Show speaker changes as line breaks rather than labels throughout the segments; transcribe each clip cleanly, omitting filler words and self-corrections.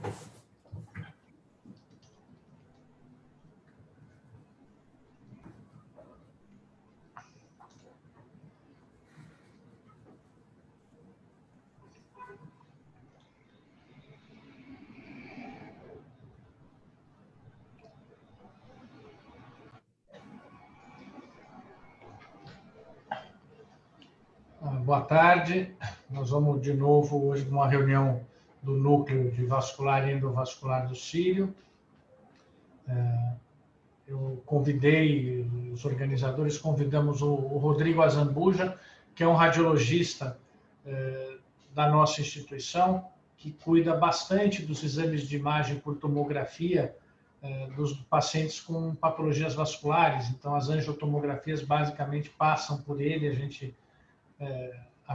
Boa tarde. Nós vamos de novo hoje numa reunião do Núcleo de Vascular e Endovascular do Sírio. Eu convidei, os organizadores convidamos o Rodrigo Azambuja, que é um radiologista da nossa instituição, que cuida bastante dos exames de imagem por tomografia dos pacientes com patologias vasculares. Então, as angiotomografias basicamente passam por ele, a gente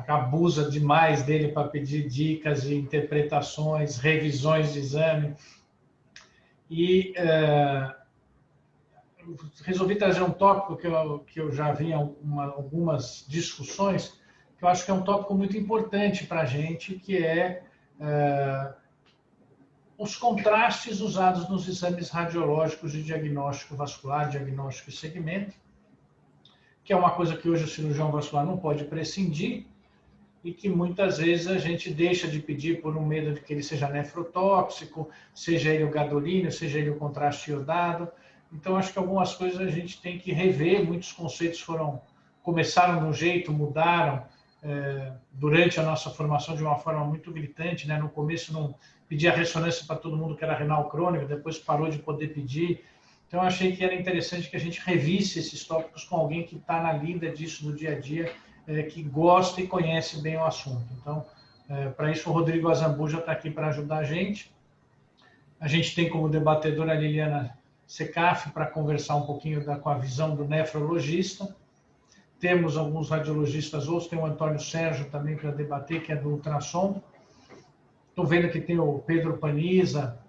abusa demais dele para pedir dicas e interpretações, revisões de exame. E resolvi trazer um tópico que eu já vi em algumas discussões, que eu acho que é um tópico muito importante para a gente, que é os contrastes usados nos exames radiológicos de diagnóstico vascular, diagnóstico e segmento, que é uma coisa que hoje o cirurgião vascular não pode prescindir e que muitas vezes a gente deixa de pedir por um medo de que ele seja nefrotóxico, seja ele o gadolínio, seja ele o contraste iodado. Então, acho que algumas coisas a gente tem que rever, muitos conceitos começaram de um jeito, mudaram durante a nossa formação de uma forma muito gritante, né? No começo não pedia ressonância para todo mundo que era renal crônico, depois parou de poder pedir. Então, eu achei que era interessante que a gente revisse esses tópicos com alguém que está na lida disso no dia a dia, que gosta e conhece bem o assunto. Então, para isso, o Rodrigo Azambuja está aqui para ajudar a gente. A gente tem como debatedora a Liliana Secaf para conversar um pouquinho com a visão do nefrologista. Temos alguns radiologistas outros, tem o Antônio Sérgio também para debater, que é do ultrassom. Estou vendo que tem o Pedro Paniza,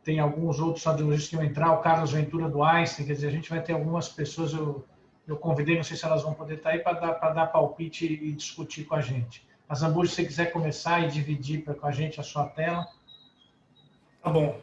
tem alguns outros radiologistas que vão entrar, o Carlos Ventura do Einstein, quer dizer, a gente vai ter algumas pessoas, eu convidei, não sei se elas vão poder estar aí, para dar palpite e discutir com a gente. Azambuja, se você quiser começar e dividir com a gente a sua tela.
Tá bom.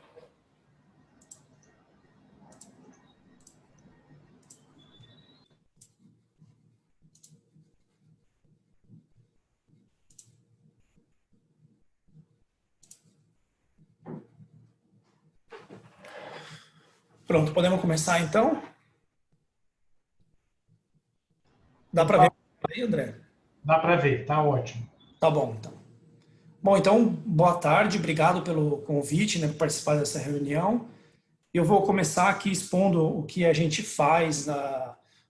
Pronto, podemos começar então? Dá para ver aí, André?
Dá para ver, tá ótimo.
Tá bom, então. Bom, então, boa tarde, obrigado pelo convite, né, por participar dessa reunião. Eu vou começar aqui expondo o que a gente faz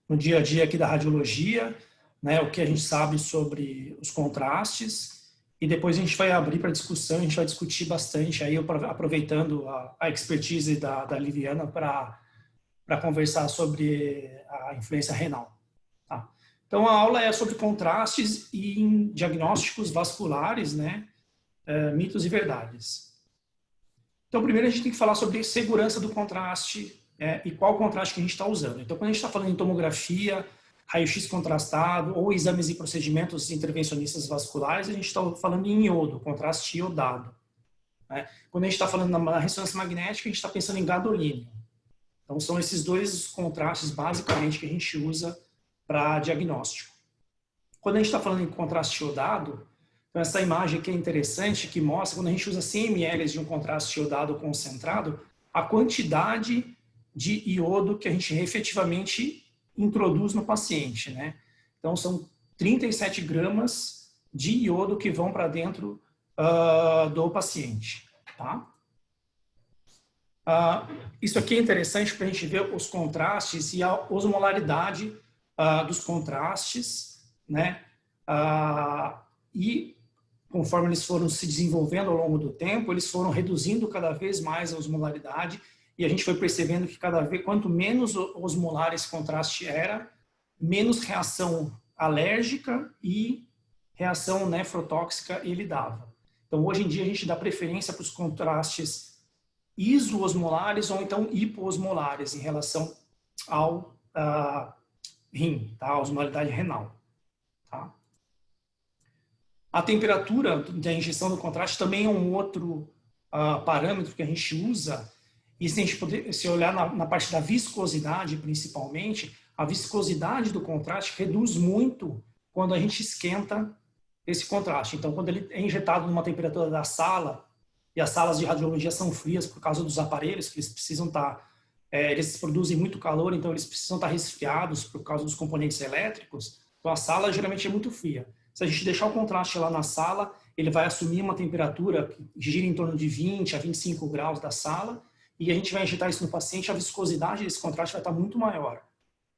no dia a dia aqui da radiologia, né, o que a gente sabe sobre os contrastes, e depois a gente vai abrir para discussão, a gente vai discutir bastante, aí aproveitando a expertise da Liliana para conversar sobre a influência renal. Tá? Então, a aula é sobre contrastes em diagnósticos vasculares, né, mitos e verdades. Então, primeiro a gente tem que falar sobre segurança do contraste e qual contraste que a gente está usando. Então, quando a gente está falando em tomografia, raio-x contrastado ou exames e procedimentos intervencionistas vasculares, a gente está falando em iodo, contraste iodado. Né? Quando a gente está falando na ressonância magnética, a gente está pensando em gadolínio. Então, são esses dois contrastes, basicamente, que a gente usa para diagnóstico. Quando a gente está falando em contraste iodado, então essa imagem aqui é interessante, que mostra, quando a gente usa 100 ml de um contraste iodado concentrado, a quantidade de iodo que a gente efetivamente introduz no paciente, né? Então, são 37 gramas de iodo que vão para dentro do paciente, tá? Isso aqui é interessante para a gente ver os contrastes e a osmolaridade dos contrastes, né? E conforme eles foram se desenvolvendo ao longo do tempo, eles foram reduzindo cada vez mais a osmolaridade e a gente foi percebendo que cada vez, quanto menos osmolar esse contraste era, menos reação alérgica e reação nefrotóxica ele dava. Então, hoje em dia, a gente dá preferência para os contrastes isoosmolares ou então hipoosmolares em relação ao rim, tá? A osmolaridade renal. Tá? A temperatura da injeção do contraste também é um outro parâmetro que a gente usa. E se a gente se olhar na parte da viscosidade, principalmente, a viscosidade do contraste reduz muito quando a gente esquenta esse contraste. Então, quando ele é injetado numa temperatura da sala, e as salas de radiologia são frias por causa dos aparelhos, que eles precisam estar, eles produzem muito calor, então eles precisam estar resfriados por causa dos componentes elétricos. Então, a sala geralmente é muito fria. Se a gente deixar o contraste lá na sala, ele vai assumir uma temperatura que gira em torno de 20 a 25 graus da sala, e a gente vai injetar isso no paciente, a viscosidade desse contraste vai estar muito maior.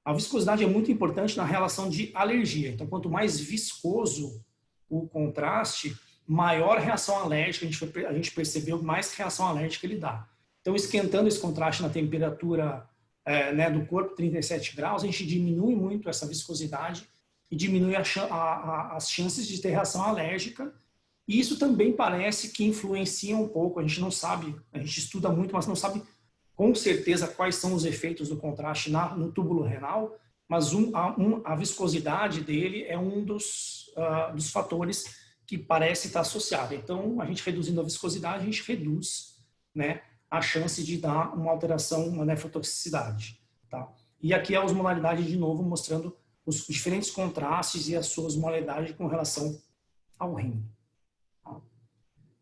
A viscosidade é muito importante na relação de alergia. Então, quanto mais viscoso o contraste, maior reação alérgica a gente percebeu, mais reação alérgica ele dá. Então, esquentando esse contraste na temperatura do corpo, 37 graus, a gente diminui muito essa viscosidade e diminui as chances de ter reação alérgica. E isso também parece que influencia um pouco, a gente não sabe, a gente estuda muito, mas não sabe com certeza quais são os efeitos do contraste no túbulo renal, mas a viscosidade dele é um dos fatores que parece estar associado. Então, a gente reduzindo a viscosidade, a gente reduz, né, a chance de dar uma alteração, uma nefrotoxicidade. Tá? E aqui a osmolaridade, de novo, mostrando os diferentes contrastes e a sua osmolaridade com relação ao rim.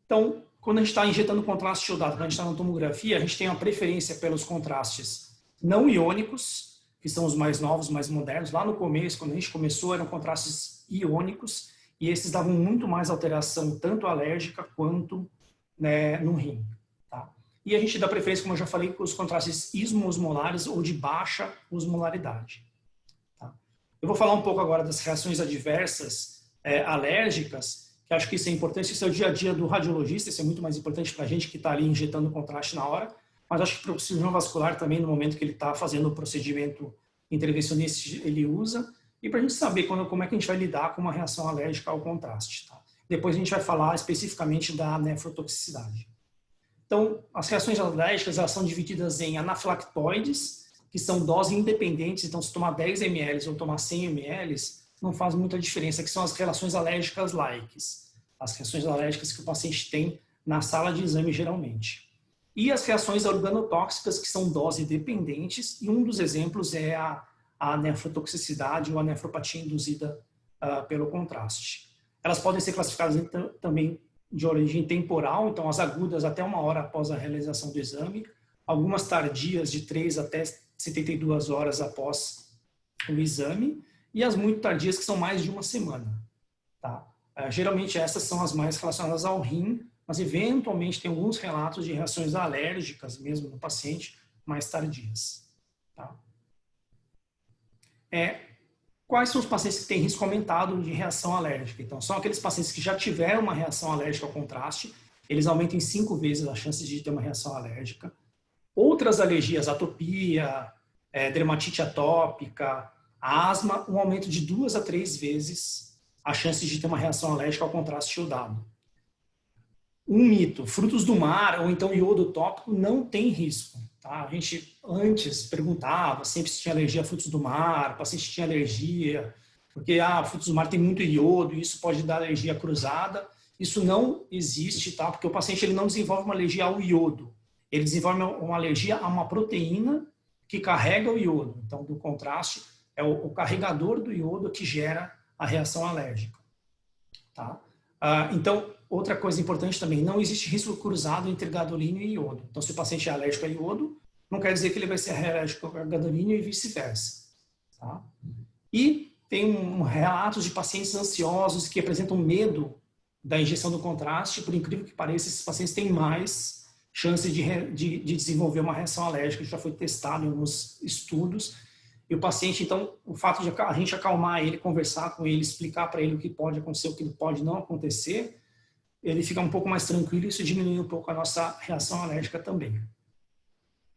Então, quando a gente está injetando contraste iodado, quando a gente está na tomografia, a gente tem uma preferência pelos contrastes não iônicos, que são os mais novos, mais modernos. Lá no começo, quando a gente começou, eram contrastes iônicos, e esses davam muito mais alteração, tanto alérgica quanto, né, no rim. Tá? E a gente dá preferência, como eu já falei, para os contrastes ismo-osmolares ou de baixa osmolaridade. Tá? Eu vou falar um pouco agora das reações adversas alérgicas, que acho que isso é importante, isso é o dia a dia do radiologista, isso é muito mais importante para a gente que está ali injetando contraste na hora, mas acho que para o cirurgião vascular também, no momento que ele está fazendo o procedimento intervencionista, ele usa, e para a gente saber como é que a gente vai lidar com uma reação alérgica ao contraste. Tá? Depois a gente vai falar especificamente da nefrotoxicidade. Então, as reações alérgicas elas são divididas em anafilactoides, que são doses independentes, então se tomar 10 ml ou tomar 100 ml, não faz muita diferença, que são as reações alérgicas likes, as reações alérgicas que o paciente tem na sala de exame geralmente. E as reações organotóxicas, que são dose dependentes, e um dos exemplos é a nefrotoxicidade ou a nefropatia induzida pelo contraste. Elas podem ser classificadas também de origem temporal, então as agudas até 1 hora após a realização do exame, algumas tardias de 3 até 72 horas após o exame, e as muito tardias, que são mais de 1 semana. Tá? Geralmente essas são as mais relacionadas ao rim, mas eventualmente tem alguns relatos de reações alérgicas mesmo no paciente mais tardias. Tá? Quais são os pacientes que têm risco aumentado de reação alérgica? Então, são aqueles pacientes que já tiveram uma reação alérgica ao contraste, eles aumentam em 5 vezes a chance de ter uma reação alérgica. Outras alergias, atopia, dermatite atópica, asma, um aumento de 2 a 3 vezes a chance de ter uma reação alérgica ao contraste iodado. Um mito, frutos do mar ou então iodo tópico não tem risco. Tá? A gente antes perguntava sempre se tinha alergia a frutos do mar, o paciente tinha alergia, porque frutos do mar tem muito iodo e isso pode dar alergia cruzada. Isso não existe, tá? Porque o paciente ele não desenvolve uma alergia ao iodo, ele desenvolve uma alergia a uma proteína que carrega o iodo. Então, do contraste, é o carregador do iodo que gera a reação alérgica. Tá? Então, outra coisa importante também, não existe risco cruzado entre gadolínio e iodo. Então, se o paciente é alérgico a iodo, não quer dizer que ele vai ser alérgico a gadolínio e vice-versa. Tá? E tem relatos de pacientes ansiosos que apresentam medo da injeção do contraste. Por incrível que pareça, esses pacientes têm mais chance de desenvolver uma reação alérgica, já foi testado em alguns estudos. E o paciente, então, o fato de a gente acalmar ele, conversar com ele, explicar para ele o que pode acontecer, o que pode não acontecer, ele fica um pouco mais tranquilo e isso diminui um pouco a nossa reação alérgica também.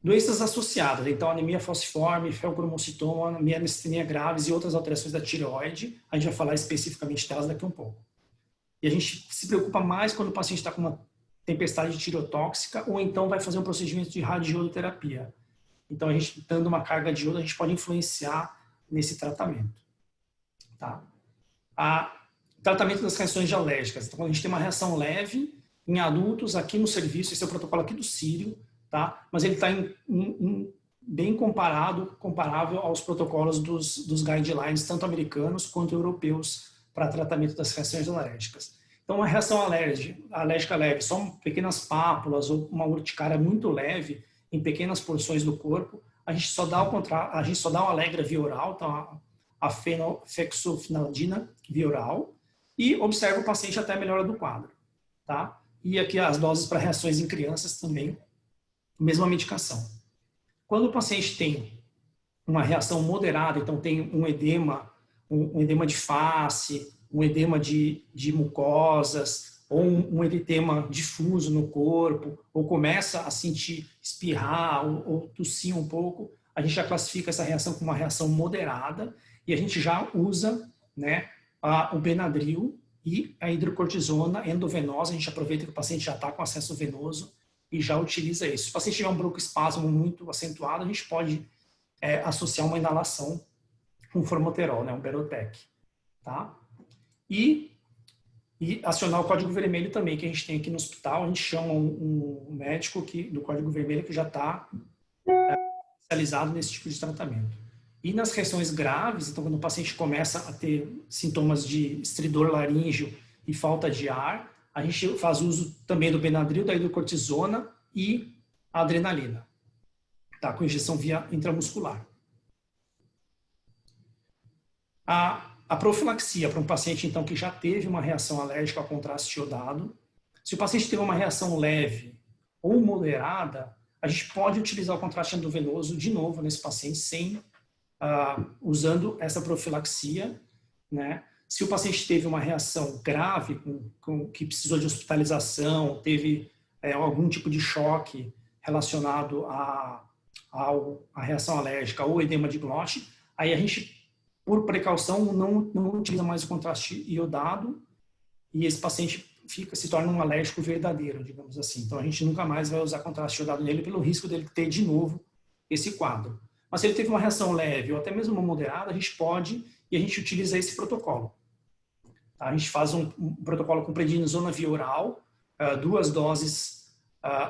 Doenças associadas, então, anemia falciforme, feocromocitoma, miastenia graves e outras alterações da tireoide, a gente vai falar especificamente delas daqui a um pouco. E a gente se preocupa mais quando o paciente está com uma tempestade tireotóxica ou então vai fazer um procedimento de radioterapia. Então, a gente dando uma carga de iodo, a gente pode influenciar nesse tratamento. Tá? Tratamento das reações alérgicas. Então, quando a gente tem uma reação leve em adultos, aqui no serviço, esse é o protocolo aqui do Sírio, tá? Mas ele está bem comparável aos protocolos dos guidelines, tanto americanos quanto europeus, para tratamento das reações alérgicas. Então, uma reação alérgica leve, só pequenas pápulas ou uma urticária muito leve em pequenas porções do corpo, a gente só dá o Allegra via oral, tá? A fexofenadina via oral, e observa o paciente até a melhora do quadro, tá? E aqui as doses para reações em crianças também, mesma medicação. Quando o paciente tem uma reação moderada, então tem um edema de face, um edema de mucosas, ou um eritema difuso no corpo, ou começa a sentir espirrar ou tossir um pouco, a gente já classifica essa reação como uma reação moderada e a gente já usa, né, o Benadryl e a hidrocortisona endovenosa. A gente aproveita que o paciente já está com acesso venoso e já utiliza isso. Se o paciente tiver um broncoespasmo muito acentuado, a gente pode associar uma inalação com formoterol, né, um Berotec, tá? E acionar o Código Vermelho também, que a gente tem aqui no hospital. A gente chama um médico do Código Vermelho que já está especializado nesse tipo de tratamento. E nas reações graves, então quando o paciente começa a ter sintomas de estridor laríngeo e falta de ar, a gente faz uso também do Benadryl, da hidrocortisona e a adrenalina, tá? Com injeção via intramuscular. A profilaxia para um paciente, então, que já teve uma reação alérgica ao contraste iodado. Se o paciente teve uma reação leve ou moderada, a gente pode utilizar o contraste endovenoso de novo nesse paciente, usando essa profilaxia, né? Se o paciente teve uma reação grave, que precisou de hospitalização, teve algum tipo de choque relacionado à reação alérgica ou edema de glote, aí a gente, por precaução, não utiliza mais o contraste iodado e esse paciente se torna um alérgico verdadeiro, digamos assim. Então, a gente nunca mais vai usar contraste iodado nele pelo risco dele ter de novo esse quadro. Mas se ele teve uma reação leve ou até mesmo uma moderada, a gente pode e a gente utiliza esse protocolo. A gente faz um protocolo com prednisona via oral, 2 doses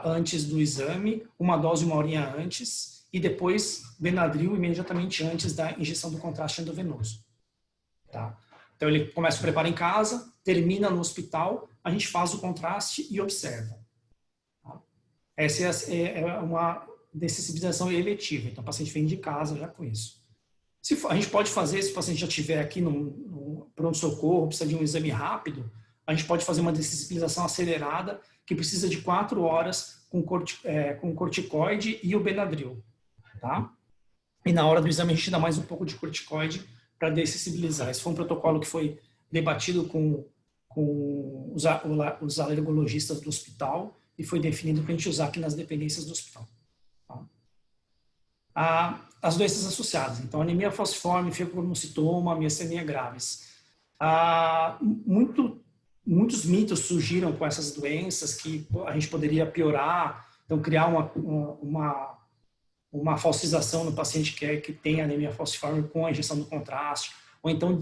antes do exame, 1 dose 1 horinha antes, e depois Benadryl imediatamente antes da injeção do contraste endovenoso. Tá? Então ele começa o preparo em casa, termina no hospital, a gente faz o contraste e observa. Tá? Essa é uma dessensibilização eletiva, então o paciente vem de casa já com isso. A gente pode fazer, se o paciente já estiver aqui no pronto-socorro, precisa de um exame rápido, a gente pode fazer uma dessensibilização acelerada que precisa de 4 horas com corticoide e o Benadryl. Tá? E na hora do exame a gente dá mais um pouco de corticoide para dessensibilizar. Esse foi um protocolo que foi debatido com os alergologistas do hospital e foi definido para a gente usar aqui nas dependências do hospital. Tá? As doenças associadas, então anemia falciforme, febromocytoma, miastenia graves. Muitos mitos surgiram com essas doenças que a gente poderia piorar, então criar uma falsização no paciente que tem anemia falciforme com a injeção do contraste, ou então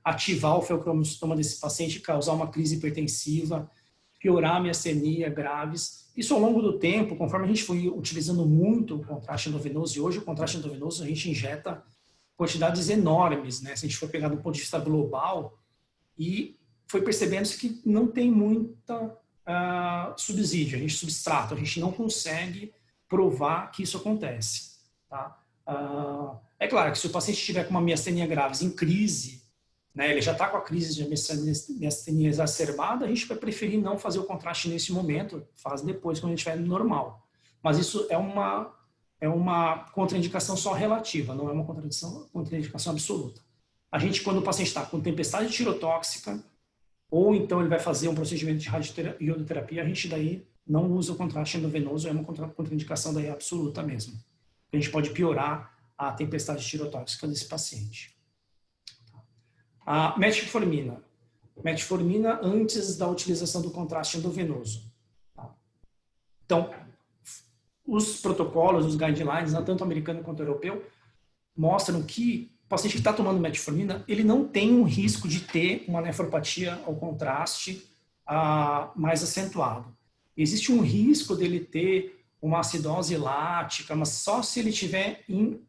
ativar o feocromocitoma desse paciente e causar uma crise hipertensiva, piorar a miastenia graves. Isso ao longo do tempo, conforme a gente foi utilizando muito o contraste endovenoso, e hoje o contraste endovenoso a gente injeta quantidades enormes, né? Se a gente for pegar do ponto de vista global, e foi percebendo-se que não tem muita subsídio, a gente substrato, a gente não consegue provar que isso acontece. Tá? É claro que se o paciente estiver com uma miastenia graves em crise, né, ele já está com a crise de miastenia exacerbada, a gente vai preferir não fazer o contraste nesse momento, faz depois, quando ele estiver normal. Mas isso é uma contraindicação só relativa, não é uma contraindicação absoluta. A gente, quando o paciente está com tempestade tirotóxica, ou então ele vai fazer um procedimento de radioterapia, a gente daí não usa o contraste endovenoso, é uma contraindicação daí absoluta mesmo. A gente pode piorar a tempestade tirotóxica desse paciente. A metformina. Metformina antes da utilização do contraste endovenoso. Tá? Então, os protocolos, os guidelines, tanto americano quanto europeu, mostram que paciente que está tomando metformina, ele não tem um risco de ter uma nefropatia ao contraste mais acentuado. Existe um risco dele ter uma acidose lática, mas só se ele tiver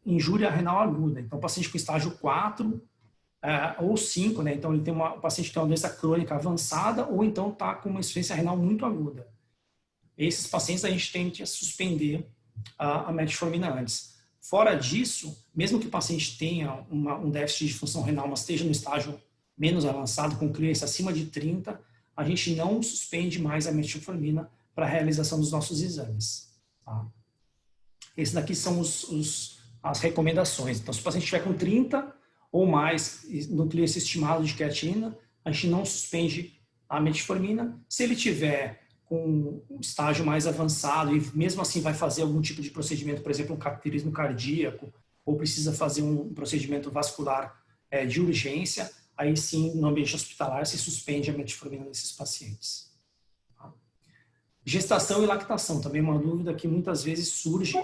injúria renal aguda. Então, paciente com estágio 4 ou 5, né? Então, ele tem o paciente tem uma doença crônica avançada ou então está com uma insuficiência renal muito aguda. Esses pacientes a gente tende a suspender a metformina antes. Fora disso, mesmo que o paciente tenha um déficit de função renal, mas esteja no estágio menos avançado, com clearance acima de 30, a gente não suspende mais a metformina para a realização dos nossos exames. Tá? Esses daqui são as recomendações. Então, se o paciente estiver com 30 ou mais no clearance estimado de creatinina, a gente não suspende a metformina. Se ele tiver com um estágio mais avançado e mesmo assim vai fazer algum tipo de procedimento, por exemplo, um cateterismo cardíaco, ou precisa fazer um procedimento vascular de urgência, aí sim, no ambiente hospitalar, se suspende a metformina nesses pacientes. Tá? Gestação e lactação, também uma dúvida que muitas vezes surge,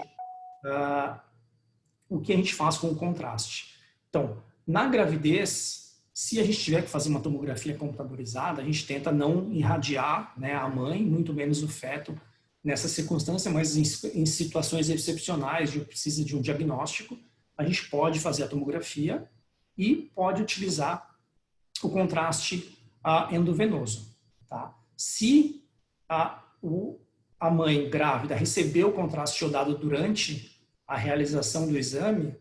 o que a gente faz com o contraste. Então, na gravidez, se a gente tiver que fazer uma tomografia computadorizada, a gente tenta não irradiar, né, a mãe, muito menos o feto, nessa circunstância, mas em situações excepcionais, de precisa de um diagnóstico, a gente pode fazer a tomografia e pode utilizar o contraste endovenoso. Tá? Se a mãe grávida recebeu o contraste iodado durante a realização do exame,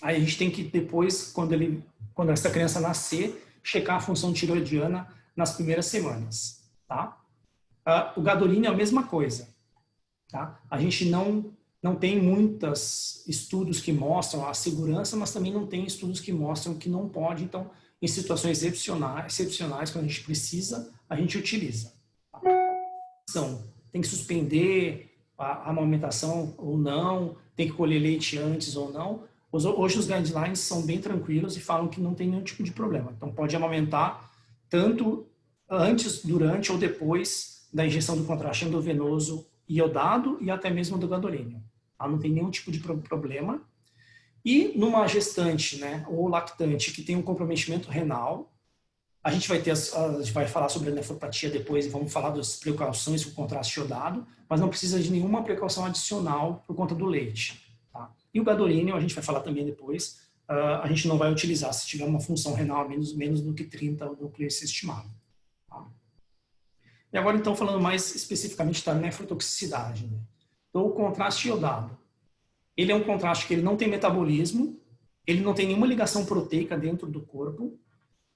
aí a gente tem que depois, quando essa criança nascer, checar a função tireoidiana nas primeiras semanas. Tá? O gadolínio é a mesma coisa. Tá? A gente não tem muitos estudos que mostram a segurança, mas também não tem estudos que mostram que não pode. Então, em situações excepcionais, quando a gente precisa, a gente utiliza. Tá? Tem que suspender a amamentação ou não, tem que colher leite antes ou não. Hoje os guidelines são bem tranquilos e falam que não tem nenhum tipo de problema. Então, pode amamentar tanto antes, durante ou depois da injeção do contraste endovenoso iodado e até mesmo do gadolínio. Tá? Não tem nenhum tipo de problema. E numa gestante, né, ou lactante que tem um comprometimento renal, a gente vai falar sobre a nefropatia depois e vamos falar das precauções com o contraste iodado, mas não precisa de nenhuma precaução adicional por conta do leite. Tá? E o gadolínio, a gente vai falar também depois, a gente não vai utilizar se tiver uma função renal menos do que 30 no clearance estimado. Tá? E agora, então, falando mais especificamente da nefrotoxicidade. Né? Então, o contraste iodado. Ele é um contraste que ele não tem metabolismo, ele não tem nenhuma ligação proteica dentro do corpo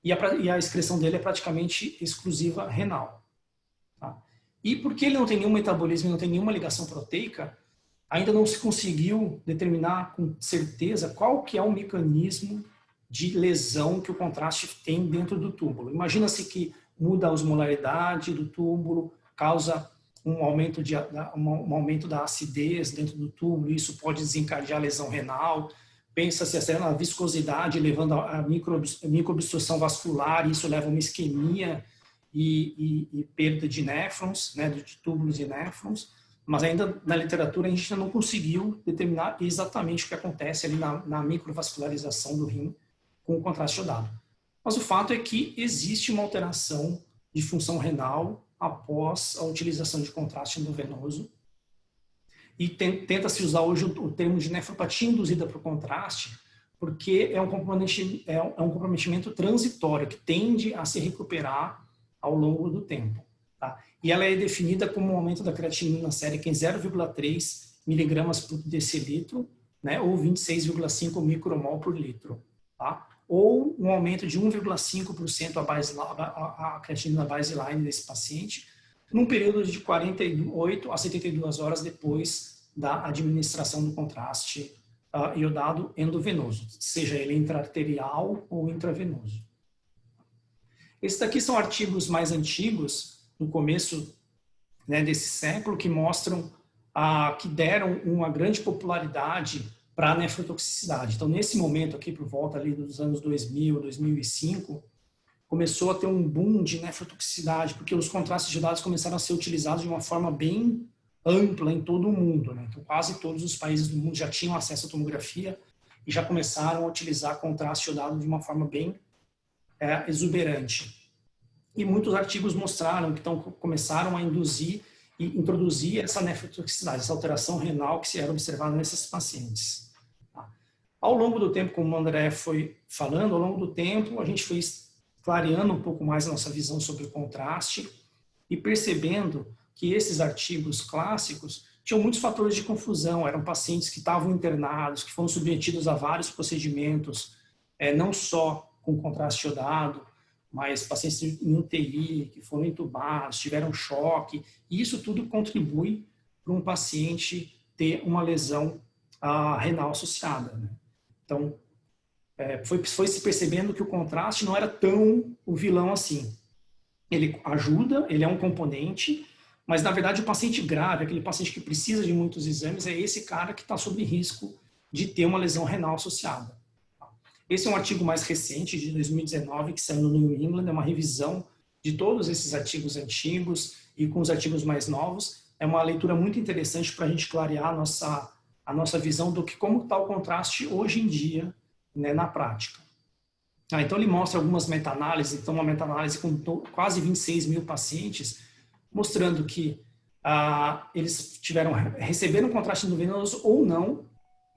e a excreção dele é praticamente exclusiva renal. Tá? E porque ele não tem nenhum metabolismo e não tem nenhuma ligação proteica, ainda não se conseguiu determinar com certeza qual que é o mecanismo de lesão que o contraste tem dentro do túbulo. Imagina-se que muda a osmolaridade do túbulo, causa um aumento da acidez dentro do túbulo, isso pode desencadear lesão renal. Pensa-se até na viscosidade, levando a microobstrução vascular, isso leva a uma isquemia e perda de néfrons, né, de túbulos e néfrons. Mas ainda na literatura a gente ainda não conseguiu determinar exatamente o que acontece ali na microvascularização do rim com o contraste iodado. Mas o fato é que existe uma alteração de função renal após a utilização de contraste endovenoso. E tenta-se usar hoje o termo de nefropatia induzida por contraste, porque é um comprometimento transitório que tende a se recuperar ao longo do tempo. Tá? E ela é definida como um aumento da creatinina sérica em 0,3 miligramas por decilitro, né, ou 26,5 micromol por litro. Tá? Ou um aumento de 1,5% a creatinina baseline desse paciente, num período de 48 a 72 horas depois da administração do contraste iodado endovenoso, seja ele intraarterial ou intravenoso. Esses daqui são artigos mais antigos, no começo, né, desse século, que mostram que deram uma grande popularidade para a nefrotoxicidade. Então, nesse momento aqui, por volta ali dos anos 2000, 2005, começou a ter um boom de nefrotoxicidade, porque os contrastes iodados começaram a ser utilizados de uma forma bem ampla em todo o mundo. Né? Então, quase todos os países do mundo já tinham acesso à tomografia e já começaram a utilizar contraste iodado de uma forma bem exuberante. E muitos artigos mostraram que começaram a induzir e introduzir essa nefrotoxicidade, essa alteração renal que se era observada nesses pacientes. Ao longo do tempo, como o André foi falando, ao longo do tempo a gente foi clareando um pouco mais a nossa visão sobre o contraste e percebendo que esses artigos clássicos tinham muitos fatores de confusão, eram pacientes que estavam internados, que foram submetidos a vários procedimentos, não só com contraste iodado, mas pacientes em UTI, que foram entubados, tiveram choque, e isso tudo contribui para um paciente ter uma lesão renal associada, né? Então, foi se percebendo que o contraste não era tão o vilão assim. Ele ajuda, ele é um componente, mas na verdade o paciente grave, aquele paciente que precisa de muitos exames, é esse cara que está sob risco de ter uma lesão renal associada. Esse é um artigo mais recente, de 2019, que saiu no New England, é uma revisão de todos esses artigos antigos e com os artigos mais novos. É uma leitura muito interessante para a gente clarear a nossa visão do que como está o contraste hoje em dia, né, na prática. Então ele mostra algumas meta-análises, então uma meta-análise com quase 26 mil pacientes, mostrando que eles receberam contraste endovenoso ou não,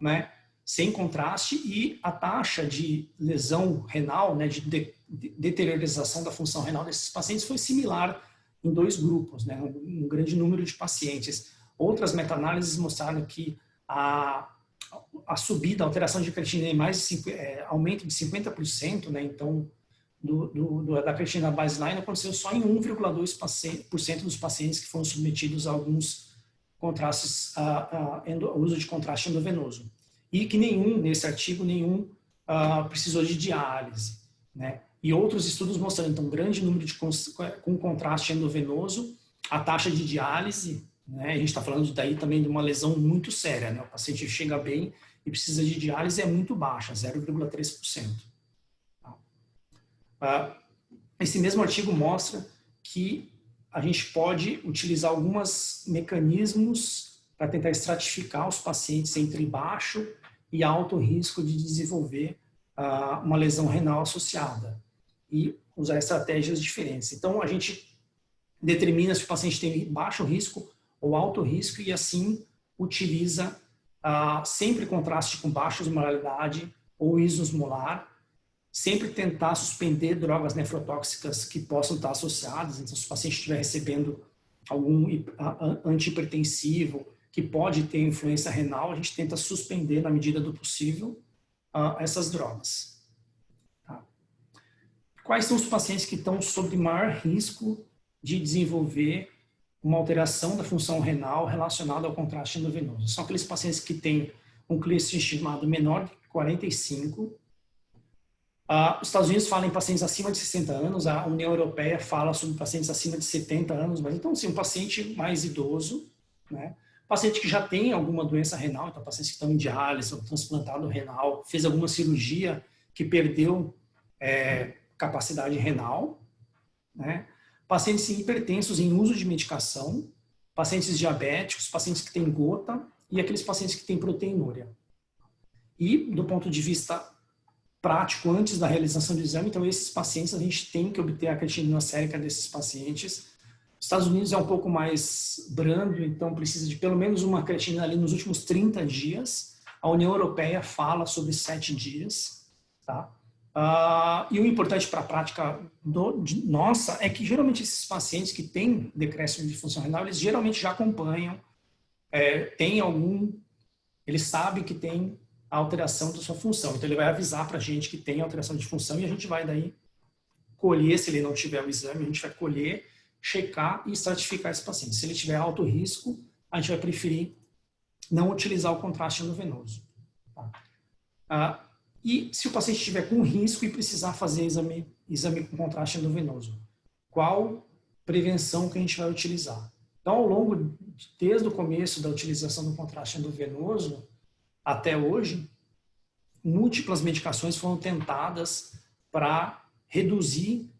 né, sem contraste, e a taxa de lesão renal, né, de deteriorização da função renal desses pacientes foi similar em dois grupos, né, um grande número de pacientes. Outras meta-análises mostraram que a subida, a alteração de creatinina em aumento de 50%, né, então da creatinina baseline aconteceu só em 1,2% dos pacientes que foram submetidos a alguns contrastes, uso de contraste endovenoso. E que nesse artigo, precisou de diálise, né? E outros estudos mostrando, então, um grande número com contraste endovenoso, a taxa de diálise, né? A gente está falando daí também de uma lesão muito séria, né? O paciente chega bem e precisa de diálise, é muito baixa, 0,3%. Esse mesmo artigo mostra que a gente pode utilizar alguns mecanismos para tentar estratificar os pacientes entre baixo e alto risco de desenvolver uma lesão renal associada e usar estratégias diferentes. Então, a gente determina se o paciente tem baixo risco ou alto risco e, assim, utiliza sempre contraste com baixa osmolaridade ou isosmolar, sempre tentar suspender drogas nefrotóxicas que possam estar associadas. Então, se o paciente estiver recebendo algum antihipertensivo que pode ter influência renal, a gente tenta suspender, na medida do possível, essas drogas. Tá? Quais são os pacientes que estão sob maior risco de desenvolver uma alteração da função renal relacionada ao contraste endovenoso? São aqueles pacientes que têm um clearance estimado menor de 45. Os Estados Unidos falam em pacientes acima de 60 anos, a União Europeia fala sobre pacientes acima de 70 anos, mas então, sim, um paciente mais idoso, né? Paciente que já tem alguma doença renal, então pacientes que estão em diálise, ou transplantado renal, fez alguma cirurgia que perdeu capacidade renal, né? Pacientes hipertensos em uso de medicação, pacientes diabéticos, pacientes que têm gota e aqueles pacientes que têm proteinúria. E, do ponto de vista prático, antes da realização do exame, então esses pacientes, a gente tem que obter a creatinina sérica desses pacientes. Os Estados Unidos é um pouco mais brando, então precisa de pelo menos uma creatinina ali nos últimos 30 dias. A União Europeia fala sobre 7 dias. Tá? E o importante para a prática nossa é que geralmente esses pacientes que têm decréscimo de função renal, eles geralmente já acompanham, ele sabe que tem a alteração da sua função. Então ele vai avisar para a gente que tem alteração de função e a gente vai daí colher, se ele não tiver o exame, a gente vai colher, checar e estratificar esse paciente. Se ele tiver alto risco, a gente vai preferir não utilizar o contraste endovenoso. Tá? E se o paciente estiver com risco e precisar fazer exame com contraste endovenoso, qual prevenção que a gente vai utilizar? Então, ao longo, desde o começo da utilização do contraste endovenoso até hoje, múltiplas medicações foram tentadas para reduzir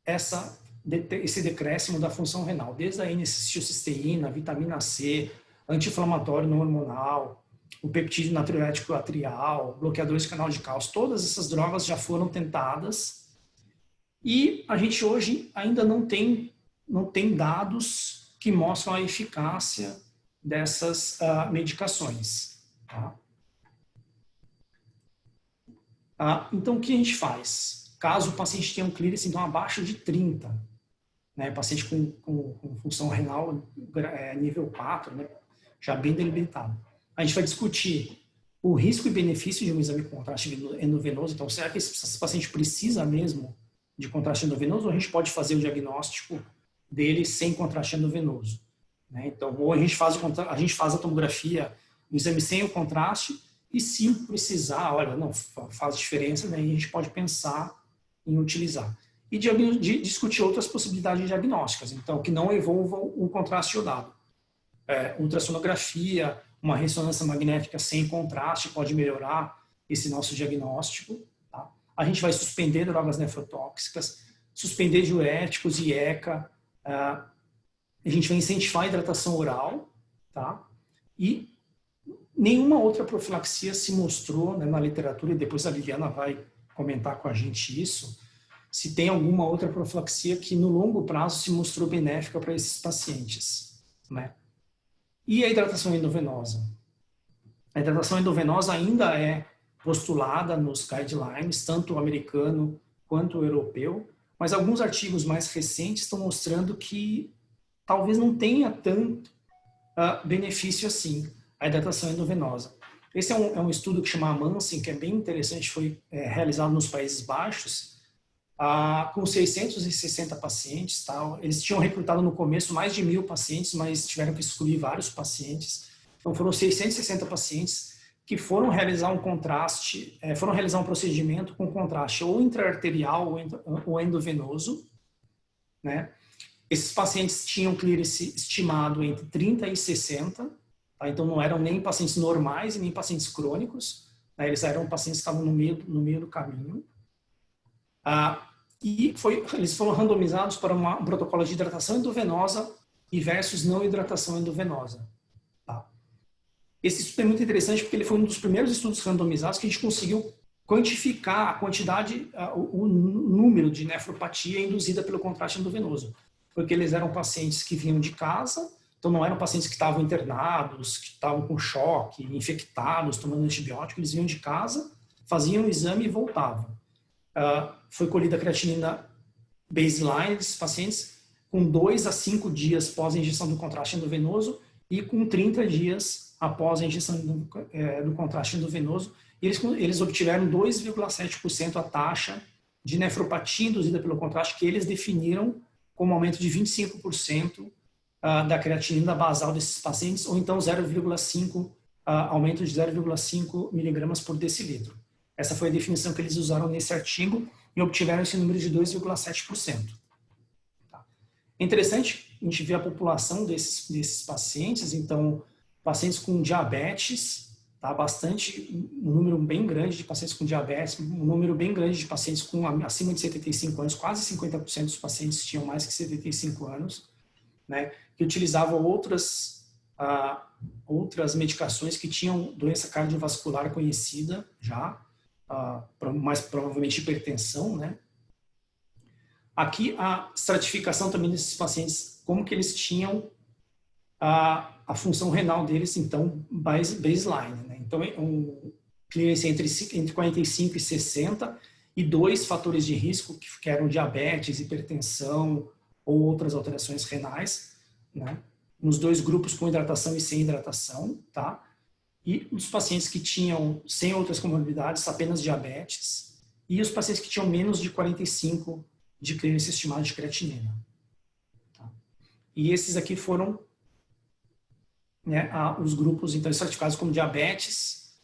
esse decréscimo da função renal, desde a N-acetilcisteína, vitamina C, anti-inflamatório não hormonal, o peptídeo natriurético atrial, bloqueadores de canal de cálcio, todas essas drogas já foram tentadas e a gente hoje ainda não tem dados que mostram a eficácia dessas medicações. Tá? Então, o que a gente faz? Caso o paciente tenha um clearance então, abaixo de 30, né, paciente com função renal nível 4, né, já bem delimitado, a gente vai discutir o risco e benefício de um exame com contraste endovenoso. Então, será que esse paciente precisa mesmo de contraste endovenoso ou a gente pode fazer o diagnóstico dele sem contraste endovenoso? Né? Então, ou a gente faz a tomografia, o exame sem o contraste, e se precisar, olha, não faz diferença, daí a gente pode pensar em utilizar. E discutir outras possibilidades diagnósticas, então, que não envolvam o contraste iodado. Ultrassonografia, uma ressonância magnética sem contraste pode melhorar esse nosso diagnóstico. Tá? A gente vai suspender drogas nefrotóxicas, suspender diuréticos e ECA, a gente vai incentivar a hidratação oral, tá? E nenhuma outra profilaxia se mostrou, né, na literatura, e depois a Liliana vai comentar com a gente isso, se tem alguma outra profilaxia que no longo prazo se mostrou benéfica para esses pacientes. Né? E a hidratação endovenosa? A hidratação endovenosa ainda é postulada nos guidelines, tanto o americano quanto o europeu, mas alguns artigos mais recentes estão mostrando que talvez não tenha tanto benefício assim, a hidratação endovenosa. Esse é um estudo que chama Amundsen, que é bem interessante, foi realizado nos Países Baixos, com 660 pacientes. Tá? Eles tinham recrutado no começo mais de 1.000 pacientes, mas tiveram que excluir vários pacientes. Então foram 660 pacientes que foram realizar um contraste, foram realizar um procedimento com contraste ou intraarterial ou endovenoso, né? Esses pacientes tinham clearance estimado entre 30 e 60, tá? Então não eram nem pacientes normais e nem pacientes crônicos, né? Eles eram pacientes que estavam no meio do caminho. Eles foram randomizados para um protocolo de hidratação endovenosa e versus não hidratação endovenosa. Tá? Esse estudo é muito interessante porque ele foi um dos primeiros estudos randomizados que a gente conseguiu quantificar a quantidade, o número de nefropatia induzida pelo contraste endovenoso. Porque eles eram pacientes que vinham de casa, então não eram pacientes que estavam internados, que estavam com choque, infectados, tomando antibiótico, eles vinham de casa, faziam o exame e voltavam. Foi colhida a creatinina baseline desses pacientes com 2 a 5 dias pós a injeção do contraste endovenoso e com 30 dias após a injeção do contraste endovenoso. E eles obtiveram 2,7% a taxa de nefropatia induzida pelo contraste que eles definiram como aumento de 25% da creatinina basal desses pacientes, ou então 0,5, aumento de 0,5 miligramas por decilitro. Essa foi a definição que eles usaram nesse artigo e obtiveram esse número de 2,7%. Tá. É interessante a gente ver a população desses pacientes, então, pacientes com diabetes, tá, um número bem grande de pacientes com diabetes, um número bem grande de pacientes com acima de 75 anos, quase 50% dos pacientes tinham mais que 75 anos, né, que utilizavam outras medicações que tinham doença cardiovascular conhecida já, mais provavelmente hipertensão, né? Aqui a estratificação também desses pacientes, como que eles tinham a função renal deles, então, baseline, né? Então, um clearance entre 45 e 60 e 2 fatores de risco, que eram diabetes, hipertensão ou outras alterações renais, né? Nos 2 grupos com hidratação e sem hidratação, tá? E os pacientes que tinham, sem outras comorbidades, apenas diabetes, e os pacientes que tinham menos de 45 de clearance estimado de creatinina. Tá? E esses aqui foram, né, os grupos, então, estratificados como diabetes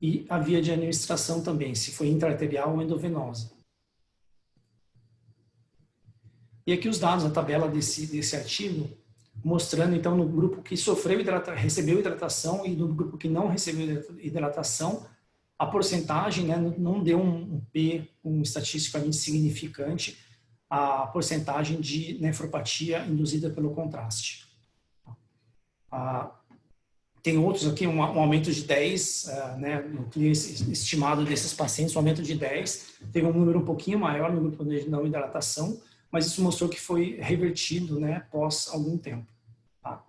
e a via de administração também, se foi intraarterial ou endovenosa. E aqui os dados da tabela desse artigo, mostrando, então, no grupo que recebeu hidratação e no grupo que não recebeu hidratação, a porcentagem, né, não deu um P estatisticamente significante, a porcentagem de nefropatia induzida pelo contraste. Tem outros aqui, um aumento de 10, né, no clear estimado desses pacientes, um aumento de 10. Teve um número um pouquinho maior no grupo de não hidratação, mas isso mostrou que foi revertido, né, após algum tempo. Tá?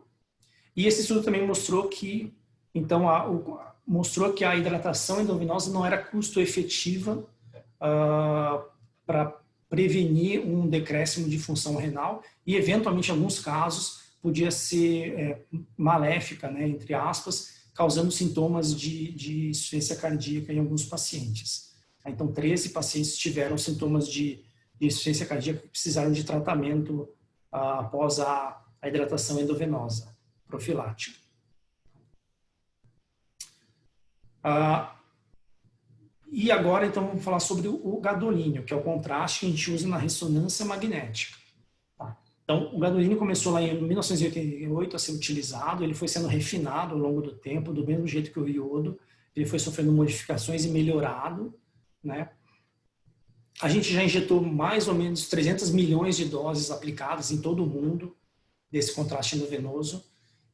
E esse estudo também mostrou que, então, mostrou que a hidratação endovenosa não era custo-efetiva para prevenir um decréscimo de função renal e, eventualmente, em alguns casos, podia ser maléfica, né, entre aspas, causando sintomas de insuficiência cardíaca em alguns pacientes. Então, 13 pacientes tiveram sintomas de insuficiência cardíaca que precisaram de tratamento após a hidratação endovenosa profilática. E agora, então, vamos falar sobre o gadolínio, que é o contraste que a gente usa na ressonância magnética. Tá? Então, o gadolínio começou lá em 1988 a ser utilizado, ele foi sendo refinado ao longo do tempo, do mesmo jeito que o iodo, ele foi sofrendo modificações e melhorado, né? A gente já injetou mais ou menos 300 milhões de doses aplicadas em todo o mundo desse contraste endovenoso.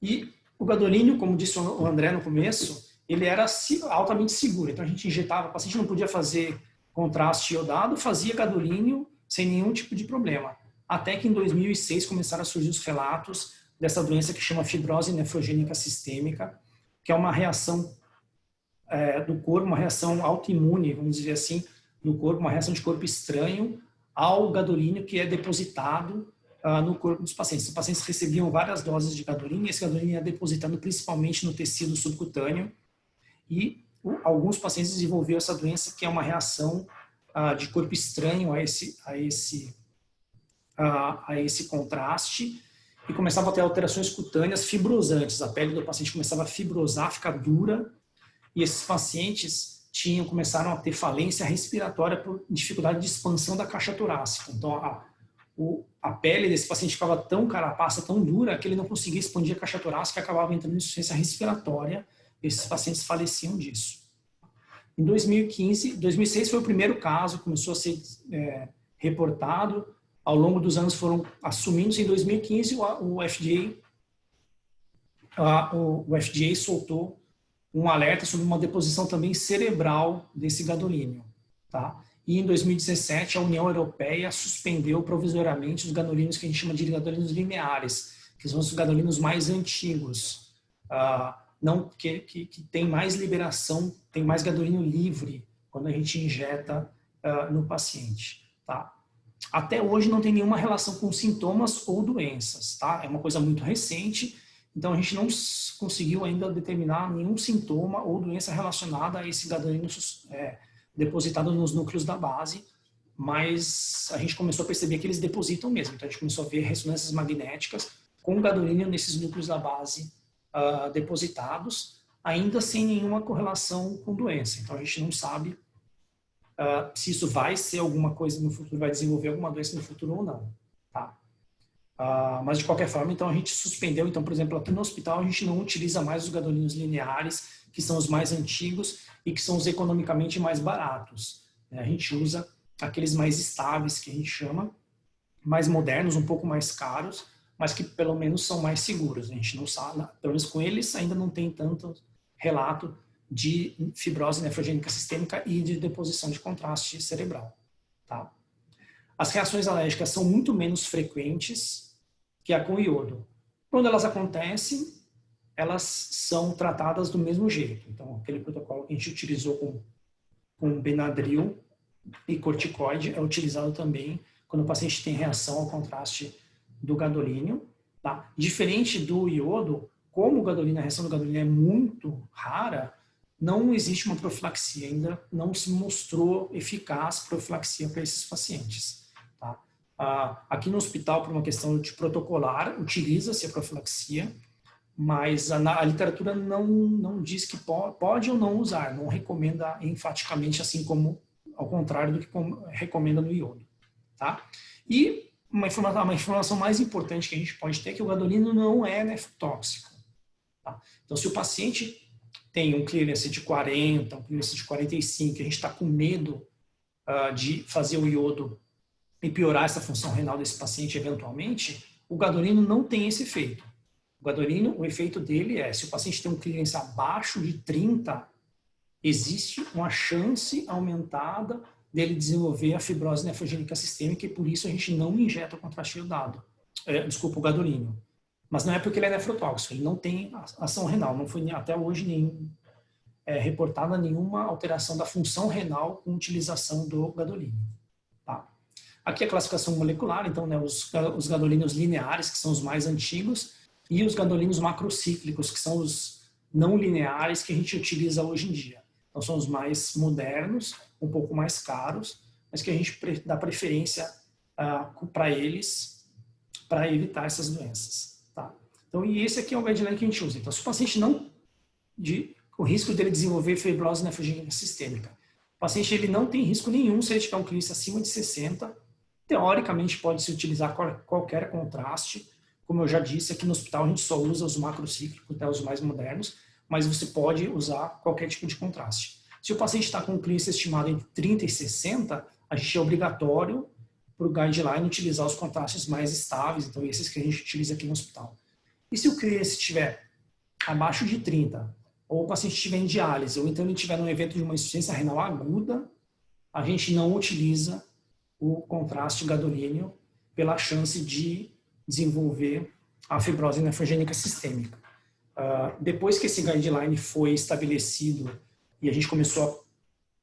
E o gadolínio, como disse o André no começo, ele era altamente seguro. Então a gente injetava, o paciente não podia fazer contraste iodado, fazia gadolínio sem nenhum tipo de problema. Até que em 2006 começaram a surgir os relatos dessa doença que chama fibrose nefrogênica sistêmica, que é uma reação do corpo, uma reação autoimune, vamos dizer assim, no corpo, uma reação de corpo estranho ao gadolínio que é depositado no corpo dos pacientes. Os pacientes recebiam várias doses de gadolínio e esse gadolínio é depositado principalmente no tecido subcutâneo e alguns pacientes desenvolveram essa doença que é uma reação de corpo estranho a esse contraste e começava a ter alterações cutâneas fibrosantes. A pele do paciente começava a fibrosar, ficar dura e esses pacientes começaram a ter falência respiratória por dificuldade de expansão da caixa torácica. Então, a pele desse paciente ficava tão carapaça, tão dura, que ele não conseguia expandir a caixa torácica e acabava entrando em insuficiência respiratória. Esses pacientes faleciam disso. Em 2006 foi o primeiro caso, começou a ser reportado. Ao longo dos anos foram assumindo. Em 2015, o FDA soltou um alerta sobre uma deposição também cerebral desse gadolínio. Tá? E em 2017, a União Europeia suspendeu provisoriamente os gadolínios que a gente chama de gadolínios lineares, que são os gadolínios mais antigos, que tem mais liberação, tem mais gadolínio livre quando a gente injeta no paciente. Tá? Até hoje não tem nenhuma relação com sintomas ou doenças. Tá? É uma coisa muito recente. Então, a gente não conseguiu ainda determinar nenhum sintoma ou doença relacionada a esse gadolínio depositado nos núcleos da base, mas a gente começou a perceber que eles depositam mesmo. Então, a gente começou a ver ressonâncias magnéticas com gadolínio nesses núcleos da base depositados, ainda sem nenhuma correlação com doença. Então, a gente não sabe se isso vai ser alguma coisa no futuro, vai desenvolver alguma doença no futuro ou não. Tá? Mas de qualquer forma, então a gente suspendeu. Então, por exemplo, aqui no hospital a gente não utiliza mais os gadolínios lineares, que são os mais antigos e que são os economicamente mais baratos. A gente usa aqueles mais estáveis, que a gente chama, mais modernos, um pouco mais caros, mas que pelo menos são mais seguros. A gente não sabe, pelo menos com eles ainda não tem tanto relato de fibrose nefrogênica sistêmica e de deposição de contraste cerebral. Tá? As reações alérgicas são muito menos frequentes que a com iodo. Quando elas acontecem, elas são tratadas do mesmo jeito. Então, aquele protocolo que a gente utilizou com Benadryl e corticoide é utilizado também quando o paciente tem reação ao contraste do gadolínio. Tá? Diferente do iodo, como a reação do gadolínio é muito rara, não existe uma profilaxia, ainda não se mostrou eficaz profilaxia para esses pacientes. Tá? Aqui no hospital, por uma questão de protocolar, utiliza-se a profilaxia, mas a literatura não diz que pode ou não usar, não recomenda enfaticamente, assim como ao contrário do que recomenda no iodo. Tá? E uma informação mais importante que a gente pode ter é que o gadolínio não é nefrotóxico. Tá? Então, se o paciente tem um clearance de 40, um clearance de 45, a gente está com medo de fazer o iodo e piorar essa função renal desse paciente eventualmente, o gadolínio não tem esse efeito. O Gadolínio, o efeito dele é, se o paciente tem um clearance abaixo de 30, existe uma chance aumentada dele desenvolver a fibrose nefrogênica sistêmica e por isso a gente não injeta o contraste iodado. O gadolínio. Mas não é porque ele é nefrotóxico, ele não tem ação renal, não foi até hoje reportada nenhuma alteração da função renal com utilização do gadolínio. Tá? Aqui a classificação molecular, então, né, os gadolínios lineares, que são os mais antigos, e os gadolínios macrocíclicos, que são os não lineares que a gente utiliza hoje em dia. Então, são os mais modernos, um pouco mais caros, mas que a gente dá preferência para eles, para evitar essas doenças. Tá? Então, e esse aqui é o guideline que a gente usa. Então, se o paciente não... o risco dele desenvolver fibrose nefrogênica sistêmica. O paciente ele não tem risco nenhum se ele tiver um clearance acima de 60. Teoricamente, pode-se utilizar qualquer contraste. Como eu já disse, aqui no hospital a gente só usa os macrocíclicos, até os mais modernos, mas você pode usar qualquer tipo de contraste. Se o paciente está com um clearance estimado entre 30 e 60, a gente é obrigatório, para o guideline, utilizar os contrastes mais estáveis, então esses que a gente utiliza aqui no hospital. E se o clearance estiver abaixo de 30, ou o paciente estiver em diálise, ou então ele estiver num evento de uma insuficiência renal aguda, a gente não utiliza o contraste gadolínio pela chance de desenvolver a fibrose nefrogênica sistêmica. Depois que esse guideline foi estabelecido e a gente começou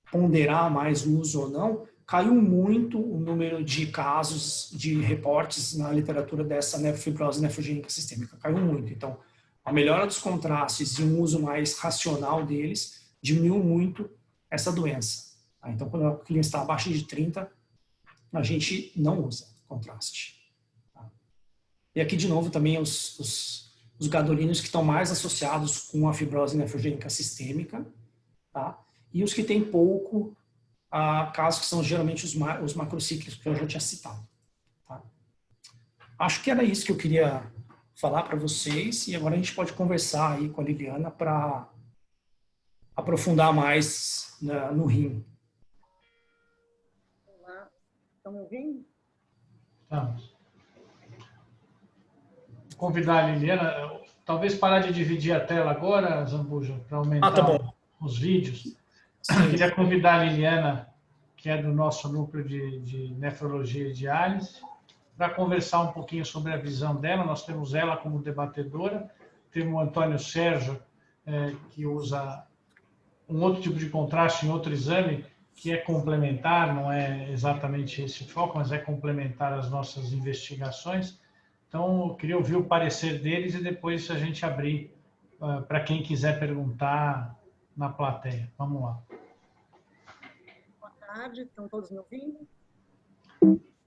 a ponderar mais o uso ou não, caiu muito o número de casos, de reportes na literatura dessa fibrose nefrogênica sistêmica. Caiu muito. Então, a melhora dos contrastes e um uso mais racional deles diminuiu muito essa doença. Então, quando o cliente está abaixo de 30, a gente não usa contraste. E aqui, de novo, também os gadolínios que estão mais associados com a fibrose nefrogênica sistêmica, tá? E os que têm pouco, casos que são geralmente os macrocíclicos, que eu já tinha citado. Tá? Acho que era isso que eu queria falar para vocês, e agora a gente pode conversar aí com a Liliana para aprofundar mais no rim.
Olá, estão me ouvindo?
Estamos. Vou convidar a Liliana, talvez parar de dividir a tela agora, Zambuja, para aumentar os vídeos.
Sim.
Queria convidar a Liliana, que é do nosso núcleo de nefrologia e diálise, para conversar um pouquinho sobre a visão dela. Nós temos ela como debatedora, temos o Antônio Sérgio, que usa um outro tipo de contraste em outro exame, que é complementar, não é exatamente esse foco, mas é complementar às nossas investigações. Então, eu queria ouvir o parecer deles e depois a gente abrir para quem quiser perguntar na plateia. Vamos lá.
Boa tarde, estão todos me ouvindo?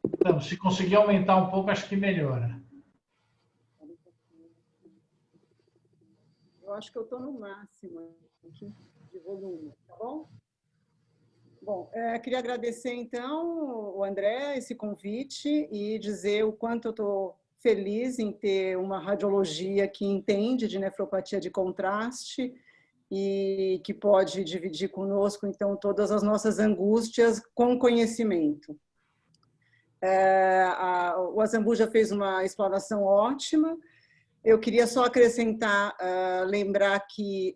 Então, se conseguir aumentar um pouco, acho que melhora.
Eu acho que eu estou no máximo aqui de volume, tá bom? Bom, queria agradecer, então, o André, esse convite e dizer o quanto eu estou feliz em ter uma radiologia que entende de nefropatia de contraste e que pode dividir conosco, então, todas as nossas angústias com conhecimento. O Azambuja fez uma explanação ótima. Eu queria só acrescentar, lembrar que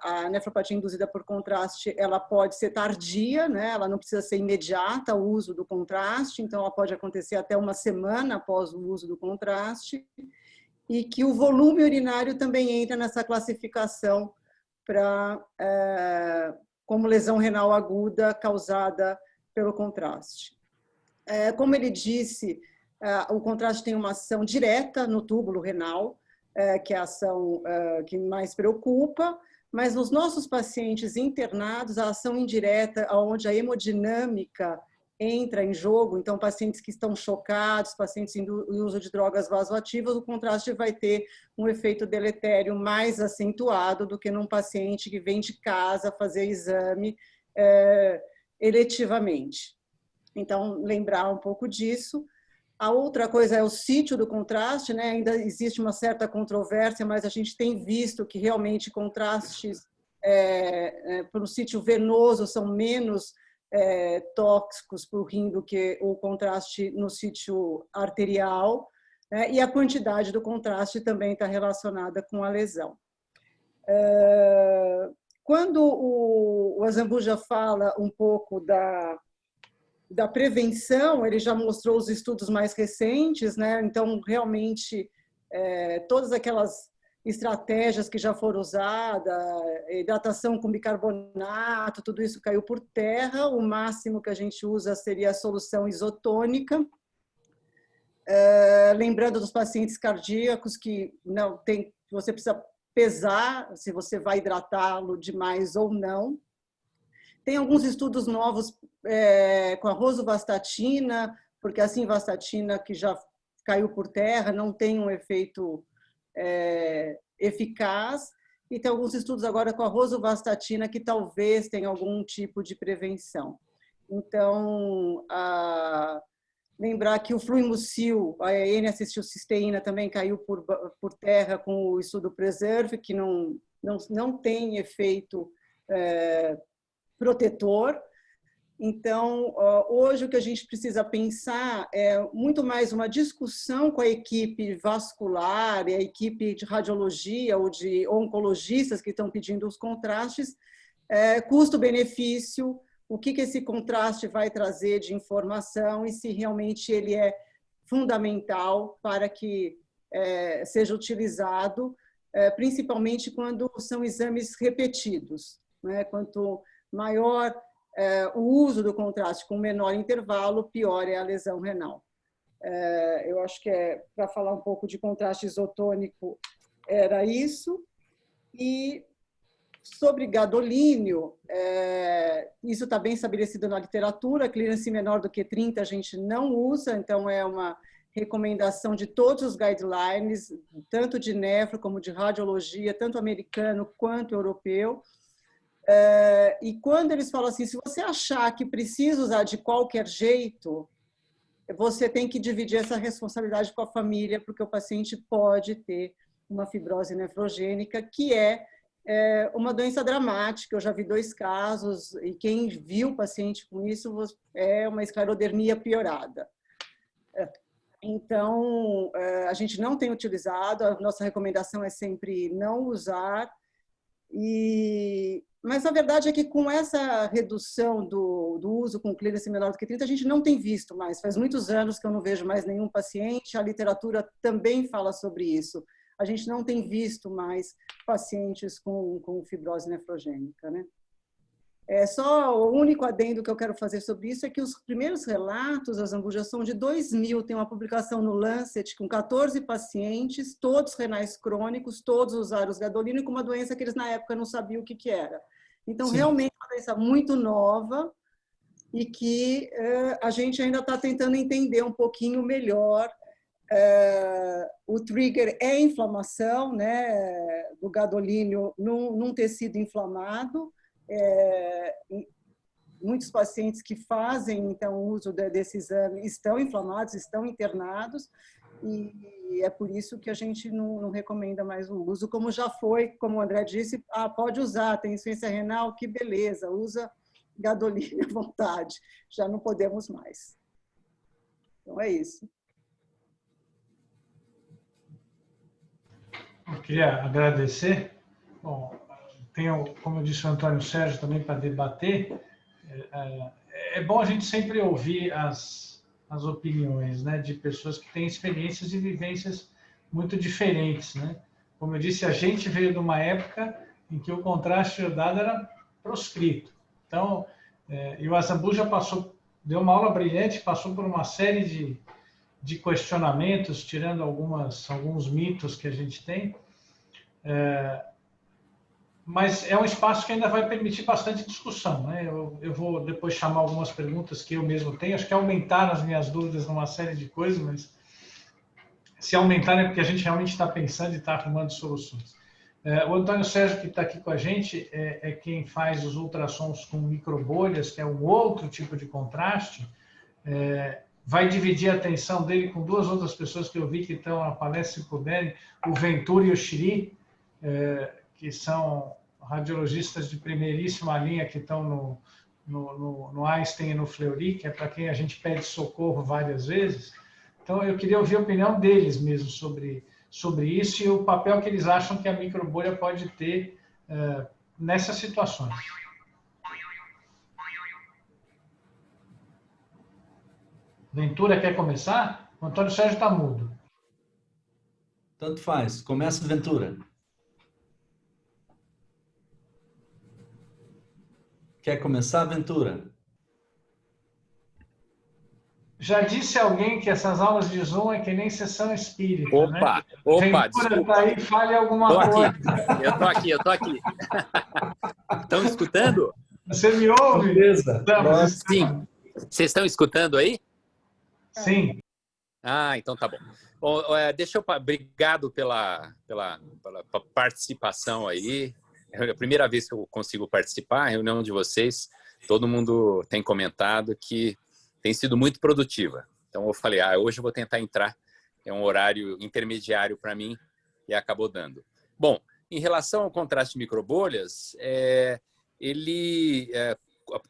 a nefropatia induzida por contraste, ela pode ser tardia, né? Ela não precisa ser imediata o uso do contraste, então ela pode acontecer até uma semana após o uso do contraste, e que o volume urinário também entra nessa classificação como lesão renal aguda causada pelo contraste. Como ele disse, o contraste tem uma ação direta no túbulo renal, que é a ação que mais preocupa, mas nos nossos pacientes internados, a ação indireta, onde a hemodinâmica entra em jogo, então pacientes que estão chocados, pacientes em uso de drogas vasoativas, o contraste vai ter um efeito deletério mais acentuado do que num paciente que vem de casa fazer exame eletivamente. Então, lembrar um pouco disso. A outra coisa é o sítio do contraste, né? Ainda existe uma certa controvérsia, mas a gente tem visto que realmente contrastes para o sítio venoso são menos tóxicos para o rim do que o contraste no sítio arterial. e a quantidade do contraste também está relacionada com a lesão. Quando o Azambuja fala um pouco da prevenção, ele já mostrou os estudos mais recentes, né? Então, realmente, todas aquelas estratégias que já foram usadas, hidratação com bicarbonato, tudo isso caiu por terra. O máximo que a gente usa seria a solução isotônica. Lembrando dos pacientes cardíacos que não tem, você precisa pesar se você vai hidratá-lo demais ou não. Tem alguns estudos novos com a rosuvastatina, porque a simvastatina, que já caiu por terra, não tem um efeito eficaz. E tem alguns estudos agora com a rosuvastatina que talvez tenha algum tipo de prevenção. Então, lembrar que o fluimucil, a N-acetilcisteína também caiu por terra com o estudo PRESERVE, que não tem efeito protetor. Então, hoje o que a gente precisa pensar é muito mais uma discussão com a equipe vascular e a equipe de radiologia ou de oncologistas que estão pedindo os contrastes, custo-benefício, o que esse contraste vai trazer de informação e se realmente ele é fundamental para que seja utilizado, principalmente quando são exames repetidos, né? Quanto maior o uso do contraste com menor intervalo, pior é a lesão renal. Eu acho que para falar um pouco de contraste isotônico, era isso. E sobre gadolínio, isso está bem estabelecido na literatura, clearance menor do que 30 a gente não usa, então é uma recomendação de todos os guidelines, tanto de nefro como de radiologia, tanto americano quanto europeu. E quando eles falam assim, se você achar que precisa usar de qualquer jeito, você tem que dividir essa responsabilidade com a família, porque o paciente pode ter uma fibrose nefrogênica, que é uma doença dramática. Eu já vi 2 casos, e quem viu o paciente com isso é uma esclerodermia piorada. Então, a gente não tem utilizado, a nossa recomendação é sempre não usar. Mas a verdade é que com essa redução do uso com clearance menor do que 30, a gente não tem visto mais. Faz muitos anos que eu não vejo mais nenhum paciente, a literatura também fala sobre isso. A gente não tem visto mais pacientes com fibrose nefrogênica, né? Só o único adendo que eu quero fazer sobre isso é que os primeiros relatos, as Azambuja, são de 2000, tem uma publicação no Lancet com 14 pacientes, todos renais crônicos, todos usaram os gadolino com uma doença que eles na época não sabiam o que era. Então, sim, realmente é uma doença muito nova e que a gente ainda está tentando entender um pouquinho melhor. O trigger é a inflamação, né, do gadolínio num tecido inflamado. Muitos pacientes que fazem então uso desse exame estão inflamados, estão internados, e é por isso que a gente não recomenda mais o uso, como já foi, como o André disse, pode usar, tem insuficiência renal, que beleza, usa gadolínio à vontade, já não podemos mais. Então é isso.
Eu queria agradecer. Bom, tenho, como eu disse, o Antônio Sérgio também para debater. É bom a gente sempre ouvir as opiniões, né, de pessoas que têm experiências e vivências muito diferentes, né? Como eu disse, a gente veio de uma época em que o contraste iodado era proscrito. Então, e o Azambuja deu uma aula brilhante, passou por uma série de questionamentos, tirando alguns mitos que a gente tem. Mas é um espaço que ainda vai permitir bastante discussão, né? Eu vou depois chamar algumas perguntas que eu mesmo tenho. Acho que aumentaram as minhas dúvidas numa série de coisas, mas se aumentar é porque a gente realmente está pensando e está arrumando soluções. O Antônio Sérgio, que está aqui com a gente, é quem faz os ultrassons com microbolhas, que é um outro tipo de contraste. Vai dividir a atenção dele com 2 outras pessoas que eu vi que estão na palestra, se puderem, o Ventura e o Chiri, que são radiologistas de primeiríssima linha que estão no Einstein e no Fleury, que é para quem a gente pede socorro várias vezes. Então, eu queria ouvir a opinião deles mesmo sobre isso e o papel que eles acham que a microbolha pode ter nessas situações. Ventura quer começar? O Antônio Sérgio está mudo.
Tanto faz. Começa, Ventura. Quer começar, Ventura?
Já disse alguém que essas aulas de Zoom é que nem sessão espírita,
Opa,
né?
opa,
Ventura
desculpa.
tá aí, fale alguma coisa.
Eu tô aqui. Estão escutando?
Você me ouve?
Beleza.
Sim. Vocês estão escutando aí?
Sim.
Ah, então tá bom. Bom, obrigado pela participação aí. É a primeira vez que eu consigo participar, a reunião de vocês. Todo mundo tem comentado que tem sido muito produtiva. Então eu falei, hoje eu vou tentar entrar. É um horário intermediário para mim e acabou dando. Bom, em relação ao contraste de microbolhas,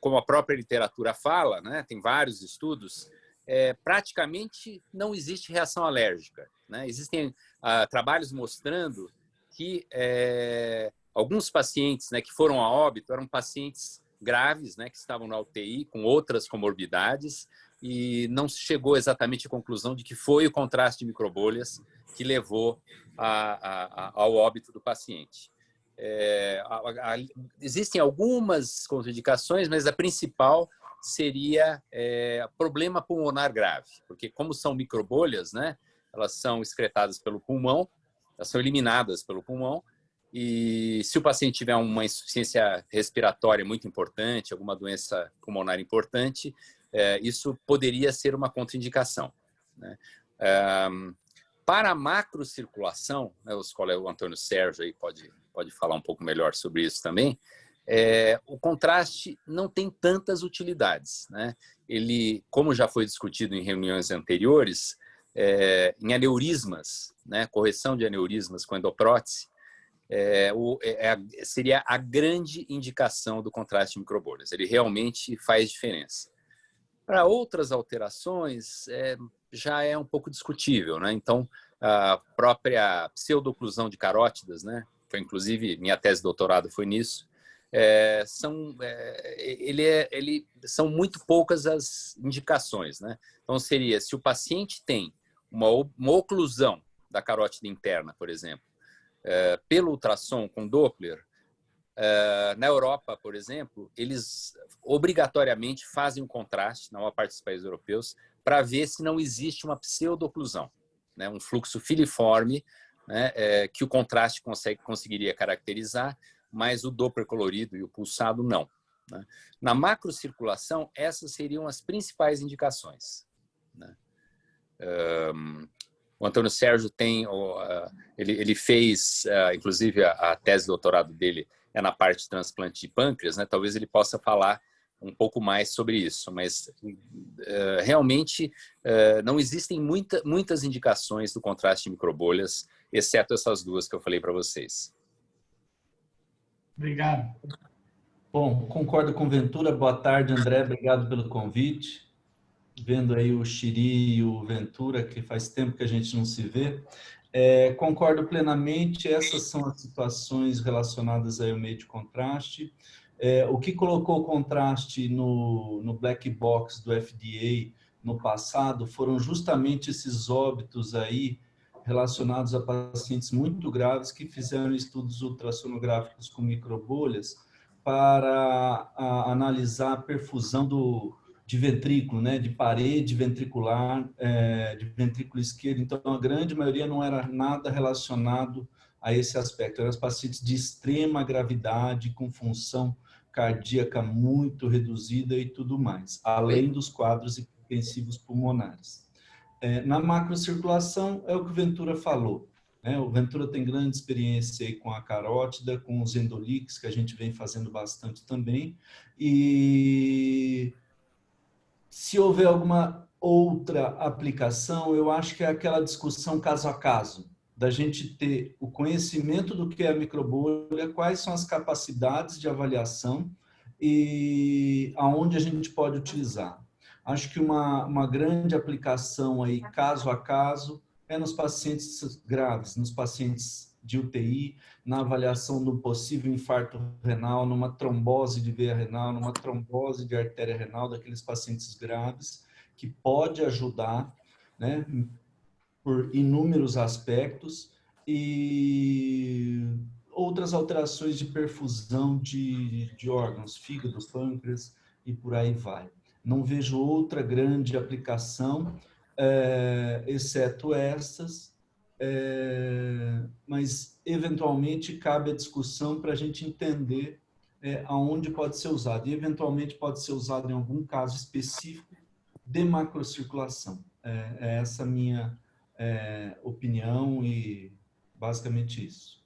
como a própria literatura fala, né, tem vários estudos, praticamente não existe reação alérgica, né? Existem trabalhos mostrando que alguns pacientes, né, que foram a óbito eram pacientes graves, né, que estavam na UTI com outras comorbidades e não se chegou exatamente à conclusão de que foi o contraste de microbolhas que levou ao óbito do paciente. Existem algumas contraindicações, mas a principal seria problema pulmonar grave, porque como são microbolhas, né, elas são excretadas pelo pulmão, elas são eliminadas pelo pulmão, e se o paciente tiver uma insuficiência respiratória muito importante, alguma doença pulmonar importante, isso poderia ser uma contraindicação, né? Para a macrocirculação, né, o Antônio Sérgio aí pode falar um pouco melhor sobre isso também, o contraste não tem tantas utilidades, né? Ele, como já foi discutido em reuniões anteriores, em aneurismas, né, correção de aneurismas com endoprótese, seria a grande indicação do contraste de microbolhas. Ele realmente faz diferença. Para outras alterações, já é um pouco discutível, né? Então, a própria pseudoclusão de carótidas, né, que inclusive minha tese de doutorado foi nisso, são muito poucas as indicações, né? Então, seria, se o paciente tem uma oclusão da carótida interna, por exemplo, pelo ultrassom com Doppler, na Europa, por exemplo, eles obrigatoriamente fazem um contraste, na maior parte dos países europeus, para ver se não existe uma pseudoclusão, né? Um fluxo filiforme, né, que o contraste conseguiria caracterizar, mas o Doppler colorido e o pulsado não, né? Na macrocirculação, essas seriam as principais indicações, né? O Antônio Sérgio ele fez, inclusive a tese de doutorado dele é na parte de transplante de pâncreas, né? Talvez ele possa falar um pouco mais sobre isso, mas realmente não existem muitas indicações do contraste de microbolhas, exceto essas duas que eu falei para vocês.
Obrigado.
Bom, concordo com o Ventura. Boa tarde, André. Obrigado pelo convite. Vendo aí o Chiri e o Ventura, que faz tempo que a gente não se vê. Concordo plenamente, essas são as situações relacionadas ao meio de contraste. O que colocou o contraste no black box do FDA no passado foram justamente esses óbitos aí relacionados a pacientes muito graves que fizeram estudos ultrassonográficos com microbolhas para analisar a perfusão de ventrículo, né, de parede ventricular, de ventrículo esquerdo. Então, a grande maioria não era nada relacionado a esse aspecto. Eram pacientes de extrema gravidade, com função cardíaca muito reduzida e tudo mais, além dos quadros hipertensivos pulmonares. Na macrocirculação, é o que o Ventura falou, né? O Ventura tem grande experiência aí com a carótida, com os endolix, que a gente vem fazendo bastante também, e se houver alguma outra aplicação, eu acho que é aquela discussão caso a caso, da gente ter o conhecimento do que é a microbolha, quais são as capacidades de avaliação e aonde a gente pode utilizar. Acho que uma grande aplicação aí, caso a caso, é nos pacientes graves, nos pacientes de UTI, na avaliação do possível infarto renal, numa trombose de veia renal, numa trombose de artéria renal daqueles pacientes graves, que pode ajudar, né, por inúmeros aspectos, e outras alterações de perfusão de órgãos, fígado, pâncreas e por aí vai. Não vejo outra grande aplicação, exceto essas, mas eventualmente cabe a discussão para a gente entender aonde pode ser usado. E eventualmente pode ser usado em algum caso específico de macrocirculação. É essa a minha opinião e basicamente isso.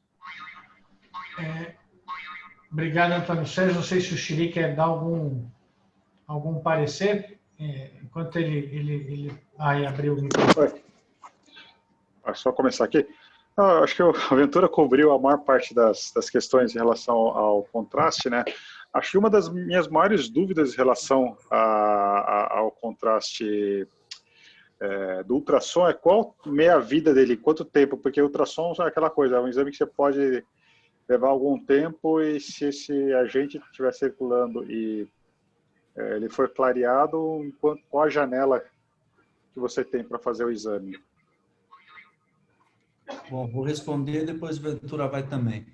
Obrigado, Antônio Sérgio. Não sei se o Chiri quer dar algum parecer, enquanto ele abriu o microfone.
Só começar aqui. Acho que a Ventura cobriu a maior parte das questões em relação ao contraste, né? Acho que uma das minhas maiores dúvidas em relação ao contraste do ultrassom é qual meia-vida dele, quanto tempo, porque o ultrassom é aquela coisa, é um exame que você pode levar algum tempo, e se esse agente estiver circulando e ele for clareado, qual a janela que você tem para fazer o exame?
Bom, vou responder, depois o Ventura vai também.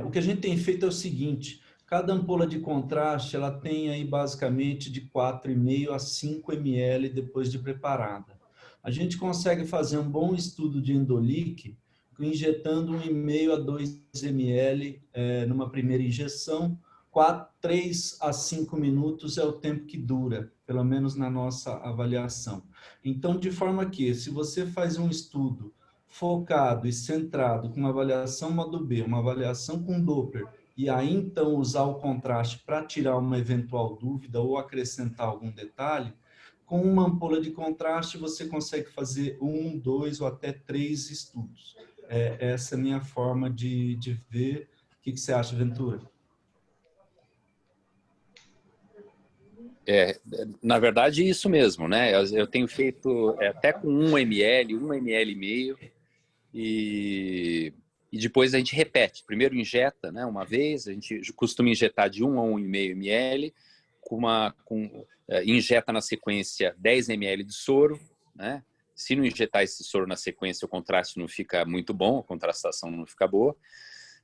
O que a gente tem feito é o seguinte: cada ampola de contraste, ela tem aí basicamente de 4,5 a 5 ml depois de preparada. A gente consegue fazer um bom estudo de endolique injetando 1,5 a 2 ml numa primeira injeção. 3 a 5 minutos é o tempo que dura, pelo menos na nossa avaliação. Então, de forma que, se você faz um estudo focado e centrado com uma avaliação modo B, uma avaliação com Doppler, e aí então usar o contraste para tirar uma eventual dúvida ou acrescentar algum detalhe, com uma ampola de contraste você consegue fazer 1, 2 ou até 3 estudos. Essa é a minha forma de ver. O que você acha, Ventura?
Na verdade, isso mesmo, né? Eu tenho feito até com 1 ml, 1 ml e meio, e depois a gente repete. Primeiro injeta, né, uma vez, a gente costuma injetar de 1 a 1,5 ml, injeta na sequência 10 ml de soro, né? Se não injetar esse soro na sequência, o contraste não fica muito bom, a contrastação não fica boa.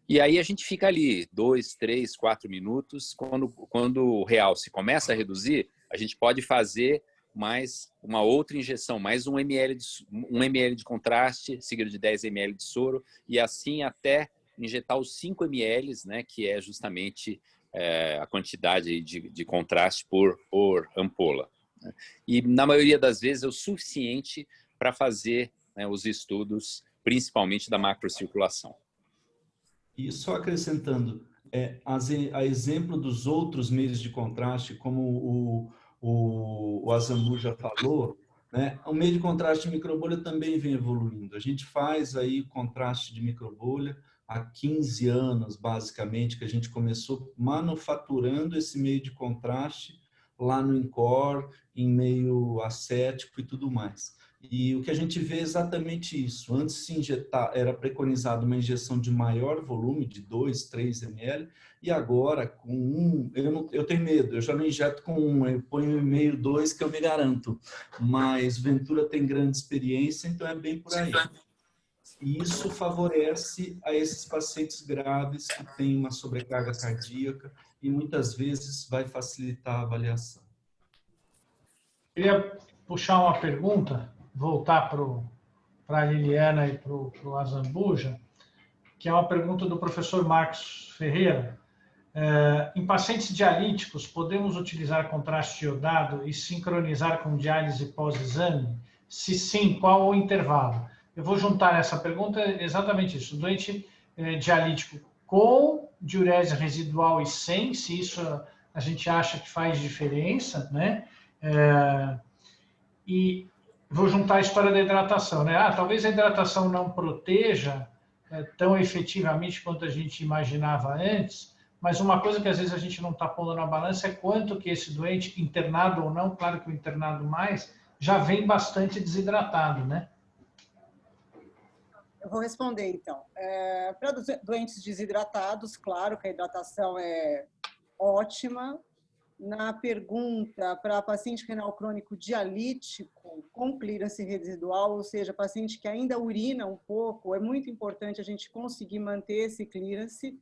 E aí a gente fica ali 2, 3, 4 minutos. Quando o realce começa a reduzir, a gente pode fazer mais uma outra injeção, mais 1 ml de contraste, seguido de 10 ml de soro, e assim até injetar os 5 ml, né, que é justamente a quantidade de contraste por ampola. E na maioria das vezes é o suficiente para fazer, né, os estudos, principalmente da macrocirculação.
E só acrescentando, a exemplo dos outros meios de contraste, como o Azambu já falou, né, o meio de contraste de microbolha também vem evoluindo. A gente faz aí contraste de microbolha há 15 anos, basicamente, que a gente começou manufaturando esse meio de contraste lá no INCOR, em meio acético e tudo mais. E o que a gente vê é exatamente isso. Antes de se injetar, era preconizado uma injeção de maior volume, de 2, 3 ml, e agora, com 1, eu tenho medo, eu já não injeto com 1, eu ponho 1,5, 2, que eu me garanto. Mas Ventura tem grande experiência, então é bem por aí. E isso favorece a esses pacientes graves que têm uma sobrecarga cardíaca e muitas vezes vai facilitar a avaliação.
Eu queria puxar uma pergunta, voltar para a Liliana e para o Azambuja, que é uma pergunta do professor Marcos Ferreira. Em pacientes dialíticos, podemos utilizar contraste iodado e sincronizar com diálise pós-exame? Se sim, qual o intervalo? Eu vou juntar essa pergunta exatamente isso. O doente dialítico com diurese residual e sem, se isso a gente acha que faz diferença, né? E vou juntar a história da hidratação, né? Talvez a hidratação não proteja tão efetivamente quanto a gente imaginava antes, mas uma coisa que às vezes a gente não está pondo na balança é quanto que esse doente, internado ou não, claro que o internado mais, já vem bastante desidratado, né?
Eu vou responder, então. Para doentes desidratados, claro que a hidratação é ótima. Na pergunta para paciente renal crônico dialítico com clearance residual, ou seja, paciente que ainda urina um pouco, é muito importante a gente conseguir manter esse clearance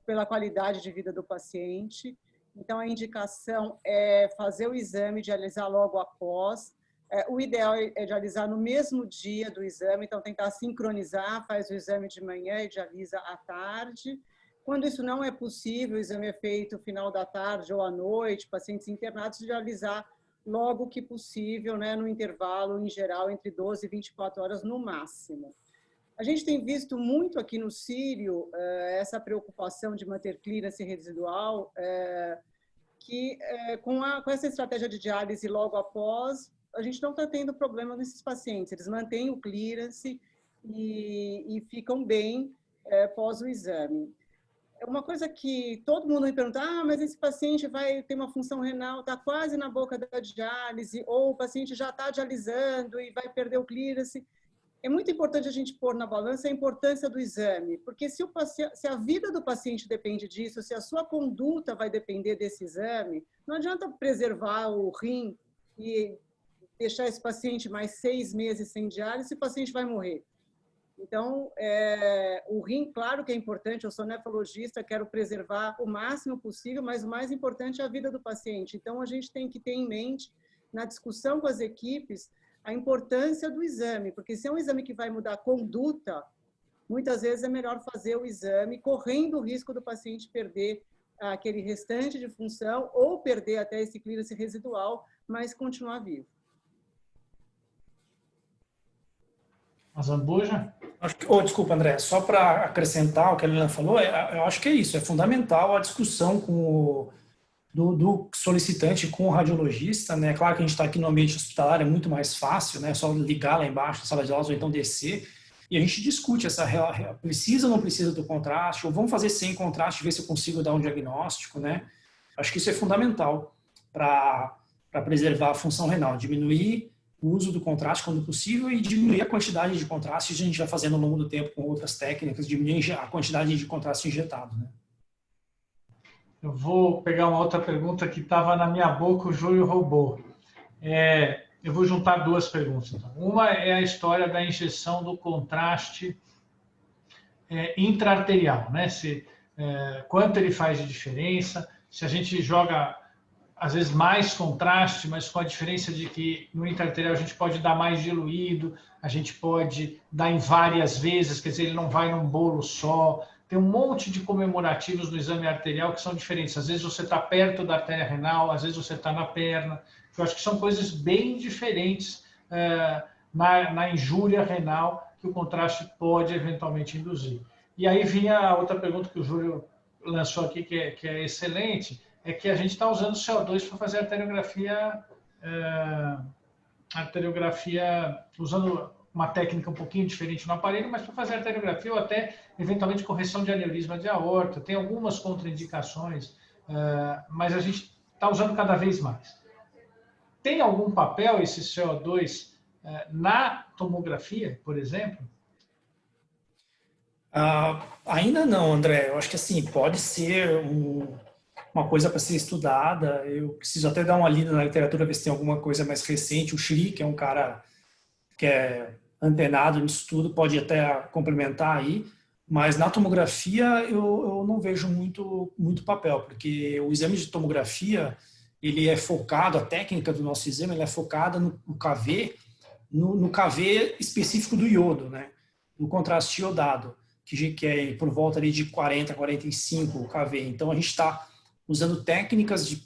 pela qualidade de vida do paciente. Então, a indicação é fazer o exame, dialisar logo após. O ideal é dialisar no mesmo dia do exame, então tentar sincronizar, faz o exame de manhã e dialisa à tarde. Quando isso não é possível, o exame é feito no final da tarde ou à noite, pacientes internados, dialisar logo que possível, né, no intervalo, em geral, entre 12 e 24 horas no máximo. A gente tem visto muito aqui no Sírio essa preocupação de manter clearance residual, que com essa estratégia de diálise logo após, a gente não está tendo problema nesses pacientes. Eles mantêm o clearance e ficam bem pós o exame. Uma coisa que todo mundo me pergunta, mas esse paciente vai ter uma função renal, está quase na boca da diálise, ou o paciente já está dialisando e vai perder o clearance. É muito importante a gente pôr na balança a importância do exame, porque se a vida do paciente depende disso, se a sua conduta vai depender desse exame, não adianta preservar o rim e deixar esse paciente mais 6 meses sem diálise, o paciente vai morrer. Então, o rim, claro que é importante, eu sou nefrologista, quero preservar o máximo possível, mas o mais importante é a vida do paciente. Então, a gente tem que ter em mente, na discussão com as equipes, a importância do exame, porque se é um exame que vai mudar a conduta, muitas vezes é melhor fazer o exame, correndo o risco do paciente perder aquele restante de função ou perder até esse clearance residual, mas continuar vivo.
A Zambuja?
Desculpa, André, só para acrescentar o que a Helena falou, eu acho que é isso, é fundamental a discussão do solicitante com o radiologista, né? Claro que a gente está aqui no ambiente hospitalar, é muito mais fácil, né? Só ligar lá embaixo na sala de aulas ou então descer, e a gente discute precisa ou não precisa do contraste, ou vamos fazer sem contraste, ver se eu consigo dar um diagnóstico, né? Acho que isso é fundamental para preservar a função renal, diminuir o uso do contraste quando possível e diminuir a quantidade de contraste que a gente vai fazendo ao longo do tempo com outras técnicas, diminuir a quantidade de contraste injetado, né?
Eu vou pegar uma outra pergunta que estava na minha boca, o Júlio roubou. Eu vou juntar duas perguntas. Então. Uma é a história da injeção do contraste intraarterial, né? Quanto ele faz de diferença, se a gente joga, às vezes, mais contraste, mas com a diferença de que no intraarterial a gente pode dar mais diluído, a gente pode dar em várias vezes, quer dizer, ele não vai num bolo só. Tem um monte de comemorativos no exame arterial que são diferentes. Às vezes você está perto da artéria renal, às vezes você está na perna. Eu acho que são coisas bem diferentes na injúria renal que o contraste pode eventualmente induzir. E aí vinha a outra pergunta que o Júlio lançou aqui, que é excelente, é que a gente está usando CO2 para fazer arteriografia usando uma técnica um pouquinho diferente no aparelho, mas para fazer arteriografia ou até, eventualmente, correção de aneurisma de aorta. Tem algumas contraindicações, mas a gente está usando cada vez mais. Tem algum papel esse CO2 na tomografia, por exemplo?
Ainda não, André. Eu acho que assim, pode ser uma coisa para ser estudada. Eu preciso até dar uma lida na literatura, ver se tem alguma coisa mais recente. O Shri, que é um cara que é antenado nisso tudo, pode até complementar aí, mas na tomografia eu não vejo muito papel, porque o exame de tomografia, ele é focado, a técnica do nosso exame, ele é focada no KV, no KV específico do iodo, né? No contraste iodado, que é por volta ali de 40, 45 KV. Então a gente está usando técnicas de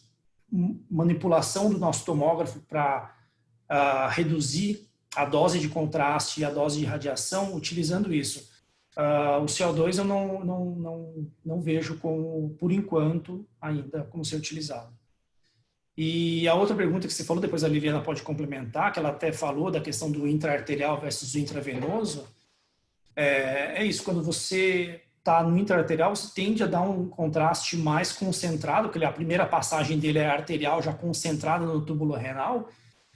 manipulação do nosso tomógrafo para reduzir a dose de contraste e a dose de radiação, utilizando isso. O CO2 eu não vejo por enquanto, ainda como ser utilizado. E a outra pergunta que você falou, depois a Liliana pode complementar, que ela até falou da questão do intraarterial versus o intravenoso, é isso, quando você está no intra-arterial, você tende a dar um contraste mais concentrado, porque a primeira passagem dele é arterial, já concentrada no túbulo renal,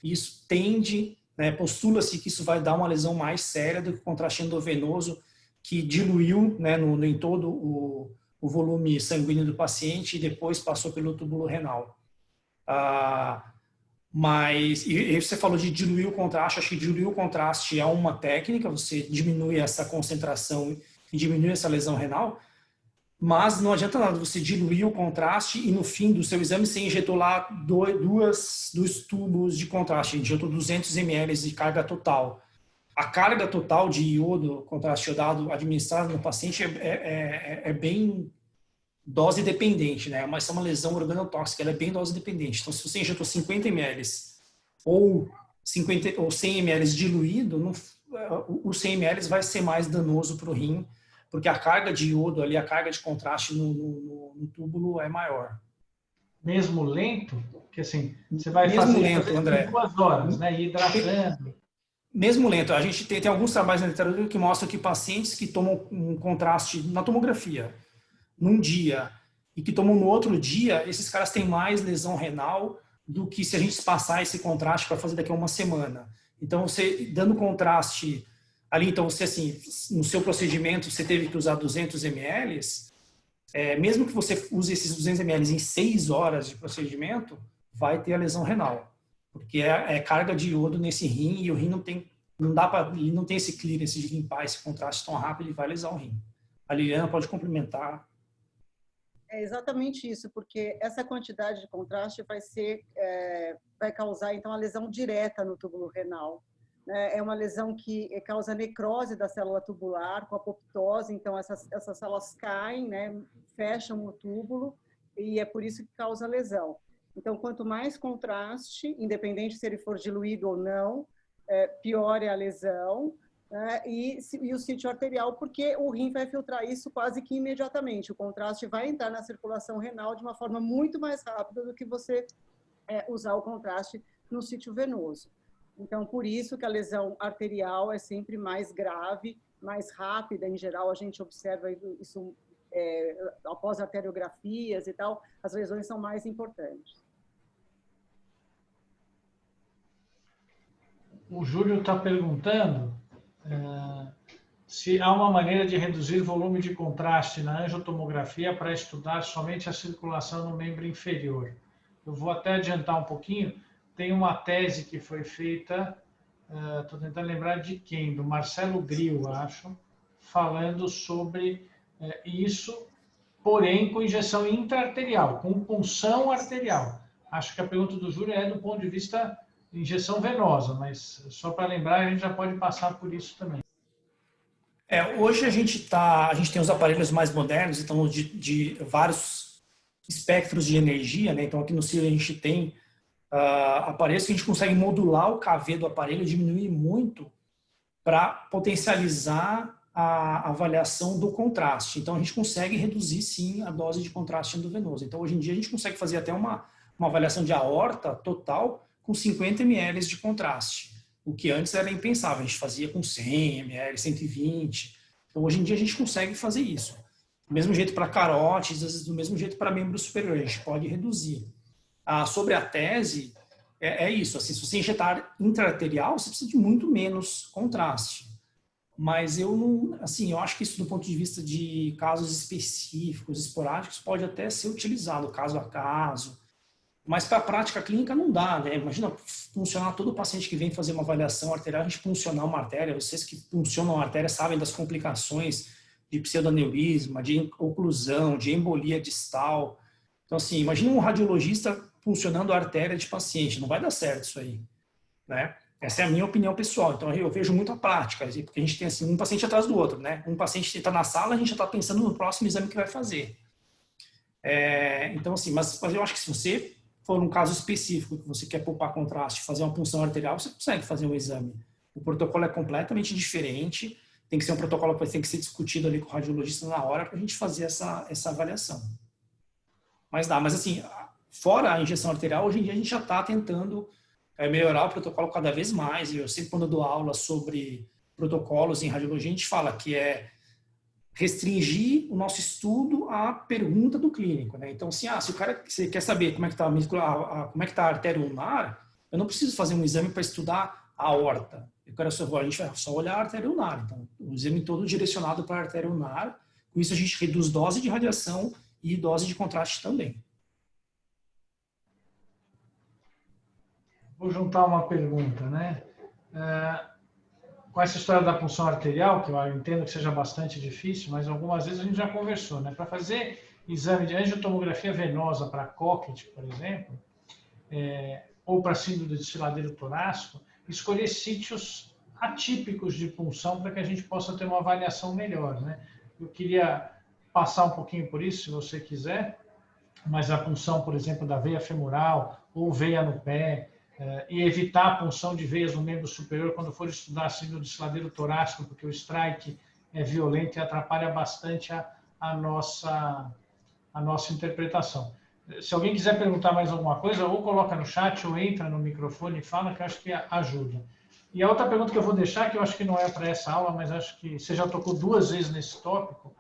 e isso tende, né, postula-se que isso vai dar uma lesão mais séria do que o contraste endovenoso, que diluiu, né, em todo o volume sanguíneo do paciente e depois passou pelo túbulo renal. Mas, e você falou de diluir o contraste, acho que diluir o contraste é uma técnica, você diminui essa concentração e diminui essa lesão renal, mas não adianta nada você diluir o contraste e no fim do seu exame você injetou lá dois tubos de contraste, injetou 200 ml de carga total. A carga total de iodo, contraste iodado administrado no paciente é bem dose dependente, né? Mas é uma lesão organotóxica, ela é bem dose dependente. Então, se você injetou 50 ml ou 100 ml diluído, o 100 ml vai ser mais danoso para o rim, porque a carga de iodo ali, a carga de contraste no túbulo é maior.
Mesmo lento? Porque assim, você vai
mesmo
fazer
lento, André.
2 horas, né? Hidratando.
Mesmo lento. A gente tem alguns trabalhos na literatura que mostram que pacientes que tomam um contraste na tomografia num dia e que tomam no outro dia, esses caras têm mais lesão renal do que se a gente passar esse contraste para fazer daqui a uma semana. Então, você dando contraste ali, então você assim, no seu procedimento você teve que usar 200 ml, mesmo que você use esses 200 ml em 6 horas de procedimento, vai ter a lesão renal, porque é carga de iodo nesse rim e o rim ele não tem esse clearance de limpar esse contraste tão rápido e vai lesar o rim. A Liliana pode complementar.
É exatamente isso, porque essa quantidade de contraste vai causar então a lesão direta no túbulo renal. É uma lesão que causa necrose da célula tubular com apoptose, então essas células caem, né, fecham o túbulo e é por isso que causa lesão. Então, quanto mais contraste, independente se ele for diluído ou não, pior é a lesão, né, e o sítio arterial, porque o rim vai filtrar isso quase que imediatamente. O contraste vai entrar na circulação renal de uma forma muito mais rápida do que você usar o contraste no sítio venoso. Então, por isso que a lesão arterial é sempre mais grave, mais rápida. Em geral, a gente observa isso após arteriografias e tal, as lesões são mais importantes.
O Júlio está perguntando se há uma maneira de reduzir o volume de contraste na angiotomografia para estudar somente a circulação no membro inferior. Eu vou até adiantar um pouquinho. Tem uma tese que foi feita, estou tentando lembrar de quem, do Marcelo Grill, acho, falando sobre isso, porém com injeção intraarterial, com punção arterial. Acho que a pergunta do Júlio é do ponto de vista de injeção venosa, mas só para lembrar, a gente já pode passar por isso também.
Hoje a gente tem os aparelhos mais modernos, então de vários espectros de energia, né? Então aqui no CIR a gente tem aparelhos que a gente consegue modular o KV do aparelho, diminuir muito para potencializar a avaliação do contraste. Então a gente consegue reduzir sim a dose de contraste endovenoso. Então hoje em dia a gente consegue fazer até uma avaliação de aorta total com 50 ml de contraste, o que antes era impensável, a gente fazia com 100 ml, 120. Então hoje em dia a gente consegue fazer isso. Do mesmo jeito para carótides, do mesmo jeito para membro superior, a gente pode reduzir. Sobre a tese, é isso. Assim, se você injetar intraarterial, você precisa de muito menos contraste. Mas eu acho que isso do ponto de vista de casos específicos, esporádicos, pode até ser utilizado caso a caso. Mas para a prática clínica não dá, né? Imagina funcionar todo paciente que vem fazer uma avaliação arterial, a gente puncionar uma artéria. Vocês que puncionam a artéria sabem das complicações de pseudoneurisma, de oclusão, de embolia distal. Então, assim, imagina um radiologista funcionando a artéria de paciente. Não vai dar certo isso aí, né? Essa é a minha opinião pessoal. Então, eu vejo muito a prática, porque a gente tem assim, um paciente atrás do outro, né? Um paciente está na sala, a gente já está pensando no próximo exame que vai fazer. Então, assim, mas eu acho que se você for um caso específico que você quer poupar contraste, fazer uma punção arterial, você consegue fazer um exame. O protocolo é completamente diferente, tem que ser um protocolo que tem que ser discutido ali com o radiologista na hora para a gente fazer essa avaliação. Mas assim, fora a injeção arterial, hoje em dia a gente já está tentando melhorar o protocolo cada vez mais. Eu sempre, quando eu dou aula sobre protocolos em radiologia, a gente fala que restringir o nosso estudo à pergunta do clínico, né? Então, assim, se o cara você quer saber como é que está como é que tá a artéria ulnar, eu não preciso fazer um exame para estudar a aorta. A gente vai só olhar a artéria ulnar. Então, o exame todo direcionado para a artéria ulnar. Com isso, a gente reduz dose de radiação e dose de contraste também.
Vou juntar uma pergunta, né? Com essa história da punção arterial, que eu entendo que seja bastante difícil, mas algumas vezes a gente já conversou, né? Para fazer exame de angiotomografia venosa para Cockett, por exemplo, ou para síndrome de desfiladeiro torácico, escolher sítios atípicos de punção para que a gente possa ter uma avaliação melhor, né? Eu queria passar um pouquinho por isso, se você quiser, mas a punção, por exemplo, da veia femoral ou veia no pé, e evitar a punção de veias no membro superior quando for estudar síndrome de desfiladeiro torácico, porque o strike é violento e atrapalha bastante a nossa interpretação. Se alguém quiser perguntar mais alguma coisa, ou coloca no chat, ou entra no microfone e fala, que eu acho que ajuda. E a outra pergunta que eu vou deixar, que eu acho que não é para essa aula, mas acho que você já tocou 2 vezes nesse tópico,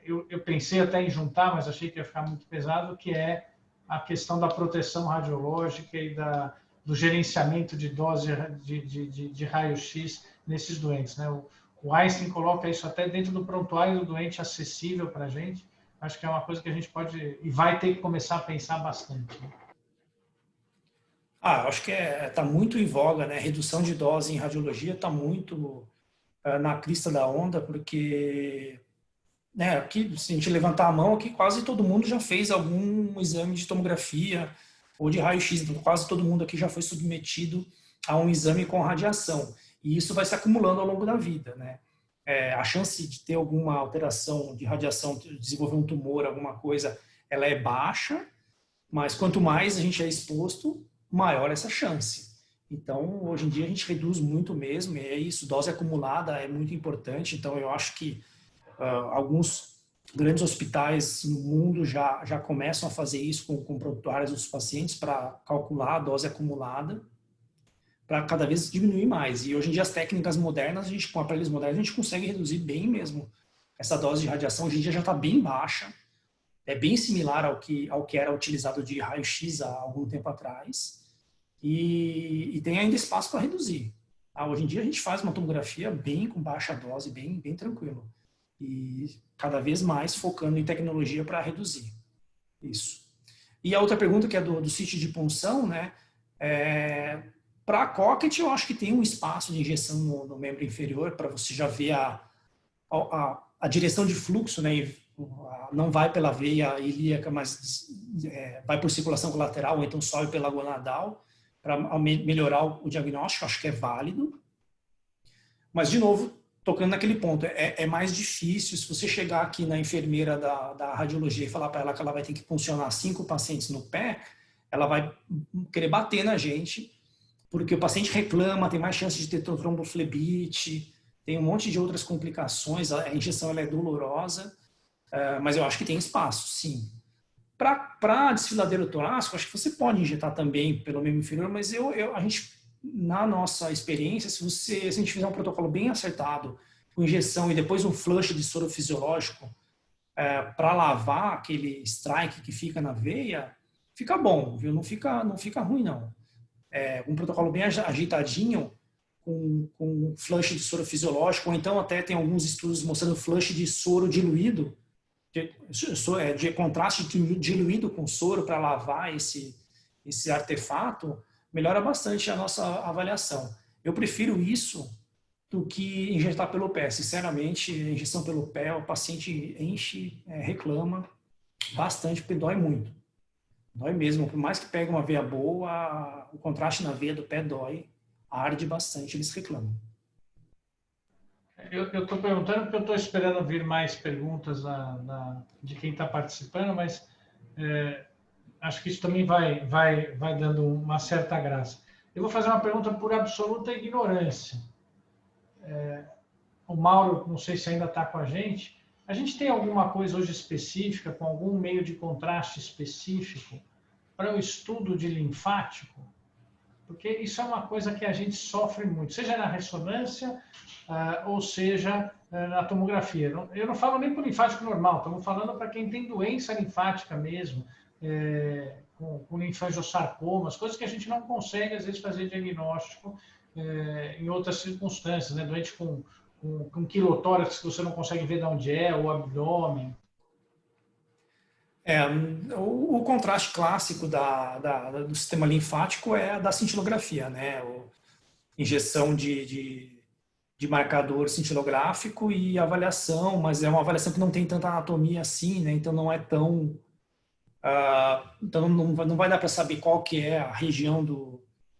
eu pensei até em juntar, mas achei que ia ficar muito pesado, que é a questão da proteção radiológica e do gerenciamento de dose de raio-x nesses doentes, né? O Einstein coloca isso até dentro do prontuário do doente acessível para a gente. Acho que é uma coisa que a gente pode e vai ter que começar a pensar bastante, né?
Acho que está muito em voga, né? Redução de dose em radiologia está muito na crista da onda, porque, né, aqui, se a gente levantar a mão, aqui quase todo mundo já fez algum exame de tomografia ou de raio-x, então quase todo mundo aqui já foi submetido a um exame com radiação. E isso vai se acumulando ao longo da vida, né? A chance de ter alguma alteração de radiação, desenvolver um tumor, alguma coisa, ela é baixa, mas quanto mais a gente é exposto, maior essa chance. Então, hoje em dia, a gente reduz muito mesmo, e é isso, dose acumulada é muito importante. Então, eu acho que alguns grandes hospitais no mundo já começam a fazer isso com prontuários dos pacientes para calcular a dose acumulada, para cada vez diminuir mais. E hoje em dia as técnicas modernas, com aparelhos modernos, a gente consegue reduzir bem mesmo essa dose de radiação. Hoje em dia já está bem baixa, é bem similar ao que era utilizado de raio-x há algum tempo atrás, e tem ainda espaço para reduzir. Hoje em dia a gente faz uma tomografia bem com baixa dose, bem tranquilo, e cada vez mais focando em tecnologia para reduzir isso. E a outra pergunta, que é do sítio de punção, né? Para a Cockett, eu acho que tem um espaço de injeção no membro inferior, para você já ver a direção de fluxo, né? Não vai pela veia ilíaca, mas vai por circulação colateral, ou então sobe pela gonadal, para melhorar o diagnóstico. Acho que é válido. Mas, de novo, tocando naquele ponto, é mais difícil. Se você chegar aqui na enfermeira da radiologia e falar para ela que ela vai ter que puncionar 5 pacientes no pé, ela vai querer bater na gente, porque o paciente reclama, tem mais chance de ter tromboflebite, tem um monte de outras complicações, a injeção ela é dolorosa, mas eu acho que tem espaço, sim. Para desfiladeiro torácico, acho que você pode injetar também pelo membro inferior, mas a gente, na nossa experiência, se a gente fizer um protocolo bem acertado, com injeção e depois um flush de soro fisiológico para lavar aquele strike que fica na veia, fica bom, viu? Não fica ruim, não. Um protocolo bem ajeitadinho, com flush de soro fisiológico, ou então até tem alguns estudos mostrando flush de soro diluído, de contraste diluído com soro para lavar esse artefato, melhora bastante a nossa avaliação. Eu prefiro isso do que injetar pelo pé. Sinceramente, a injeção pelo pé, o paciente enche, reclama bastante, porque dói muito. Dói mesmo. Por mais que pegue uma veia boa, o contraste na veia do pé dói, arde bastante, eles reclamam.
Eu estou perguntando porque eu estou esperando vir mais perguntas de quem está participando, mas acho que isso também vai dando uma certa graça. Eu vou fazer uma pergunta por absoluta ignorância. O Mauro, não sei se ainda está com a gente. A gente tem alguma coisa hoje específica, com algum meio de contraste específico para o estudo de linfático? Porque isso é uma coisa que a gente sofre muito, seja na ressonância ou seja na tomografia. Eu não falo nem por linfático normal, estamos falando para quem tem doença linfática mesmo, com linfangiosarcomas, coisas que a gente não consegue, às vezes, fazer diagnóstico em outras circunstâncias, né? Doente com quilotórax que você não consegue ver de onde é, o abdômen.
O contraste clássico do sistema linfático é a da cintilografia, né? Injeção de marcador cintilográfico e avaliação, mas é uma avaliação que não tem tanta anatomia assim, né? Então não é tão... então não vai dar para saber qual que é a região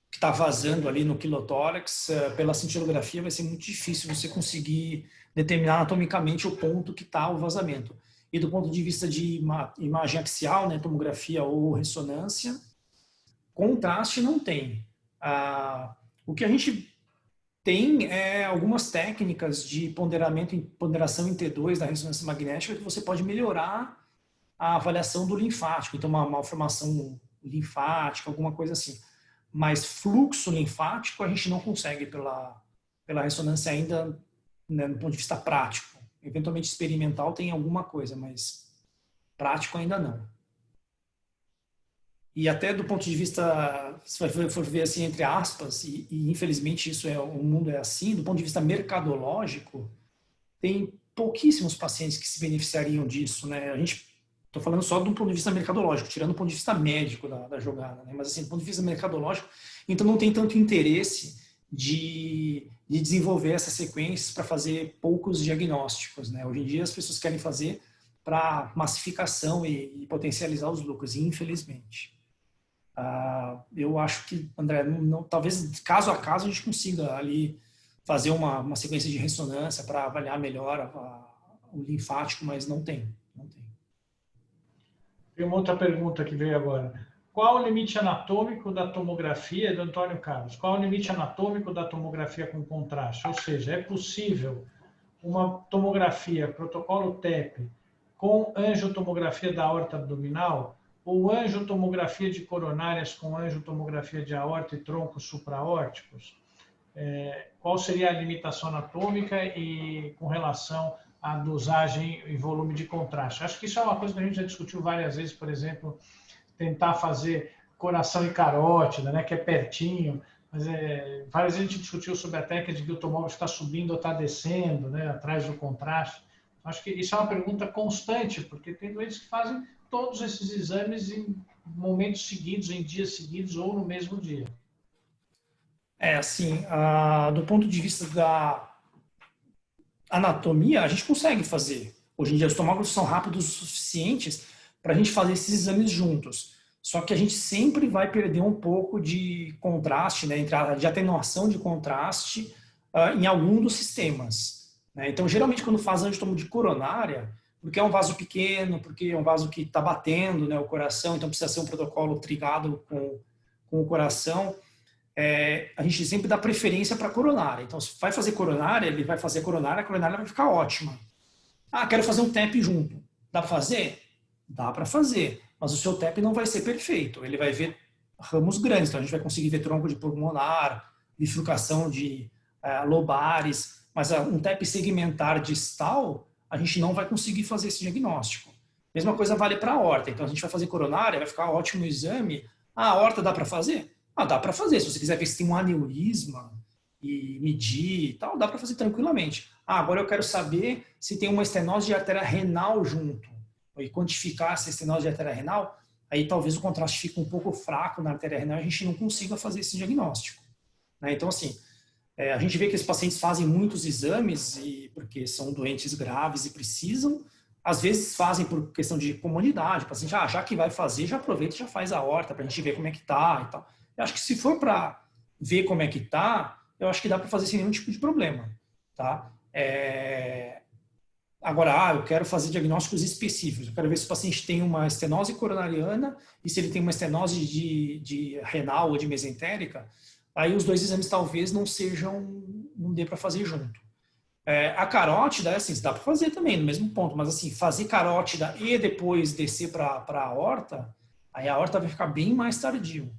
que está vazando ali no quilotórax. Pela cintilografia vai ser muito difícil você conseguir determinar anatomicamente o ponto que está o vazamento. E do ponto de vista de imagem axial, né, tomografia ou ressonância, contraste não tem. O que a gente tem é algumas técnicas de ponderação em T2 da ressonância magnética que você pode melhorar a avaliação do linfático, então uma malformação linfática, alguma coisa assim. Mas fluxo linfático a gente não consegue pela ressonância ainda, né, do ponto de vista prático. Eventualmente experimental tem alguma coisa, mas prático ainda não. E até do ponto de vista, se for ver assim entre aspas, e infelizmente o mundo é assim, do ponto de vista mercadológico, tem pouquíssimos pacientes que se beneficiariam disso, né? Estou falando só do ponto de vista mercadológico, tirando do ponto de vista médico da jogada, né? Mas assim, do ponto de vista mercadológico, então não tem tanto interesse de desenvolver essas sequências para fazer poucos diagnósticos, né? Hoje em dia as pessoas querem fazer para massificação e potencializar os lucros, infelizmente. Eu acho que, André, talvez caso a caso a gente consiga ali fazer uma sequência de ressonância para avaliar melhor o linfático, mas não tem.
Tem uma outra pergunta que veio agora. Qual o limite anatômico da tomografia, do Antônio Carlos? Qual o limite anatômico da tomografia com contraste? Ou seja, é possível uma tomografia, protocolo TEP, com angiotomografia da aorta abdominal ou angiotomografia de coronárias com angiotomografia de aorta e troncos supraórticos? Qual seria a limitação anatômica e com relação à dosagem e volume de contraste? Acho que isso é uma coisa que a gente já discutiu várias vezes, por exemplo, tentar fazer coração e carótida, né, que é pertinho, mas várias vezes a gente discutiu sobre a técnica de que o tomógrafo está subindo ou está descendo, né, atrás do contraste. Acho que isso é uma pergunta constante, porque tem doentes que fazem todos esses exames em momentos seguidos, em dias seguidos ou no mesmo dia.
Assim, do ponto de vista da anatomia, a gente consegue fazer. Hoje em dia os tomógrafos são rápidos o suficientes para a gente fazer esses exames juntos. Só que a gente sempre vai perder um pouco de contraste, né, de atenuação de contraste em algum dos sistemas, né? Então, geralmente, quando faz angiotomo de coronária, porque é um vaso pequeno, porque é um vaso que está batendo, né, o coração, então precisa ser um protocolo trigado com o coração, a gente sempre dá preferência para coronária. Então, se vai fazer coronária, ele vai fazer coronária, a coronária vai ficar ótima. Quero fazer um TEP junto. Dá para fazer? Dá para fazer, mas o seu TEP não vai ser perfeito. Ele vai ver ramos grandes, então a gente vai conseguir ver tronco de pulmonar, bifurcação de lobares, mas um TEP segmentar distal, a gente não vai conseguir fazer esse diagnóstico. Mesma coisa vale para a aorta. Então a gente vai fazer coronária, vai ficar ótimo o exame. A aorta dá para fazer? Dá para fazer. Se você quiser ver se tem um aneurisma e medir e tal, dá para fazer tranquilamente. Agora eu quero saber se tem uma estenose de artéria renal junto. E quantificar essa estenose de artéria renal, aí talvez o contraste fique um pouco fraco na artéria renal e a gente não consiga fazer esse diagnóstico, né? Então, assim, a gente vê que os pacientes fazem muitos exames porque são doentes graves e precisam, às vezes fazem por questão de comodidade, o paciente, já que vai fazer, já aproveita e já faz a aorta para a gente ver como é que tá e tal. Eu acho que se for para ver como é que tá, eu acho que dá para fazer sem nenhum tipo de problema, tá? Agora, eu quero fazer diagnósticos específicos. Eu quero ver se o paciente tem uma estenose coronariana e se ele tem uma estenose de renal ou de mesentérica. Aí os dois exames talvez não dê para fazer junto. A carótida, assim, dá para fazer também, no mesmo ponto. Mas, assim, fazer carótida e depois descer para a aorta, aí a aorta vai ficar bem mais tardio.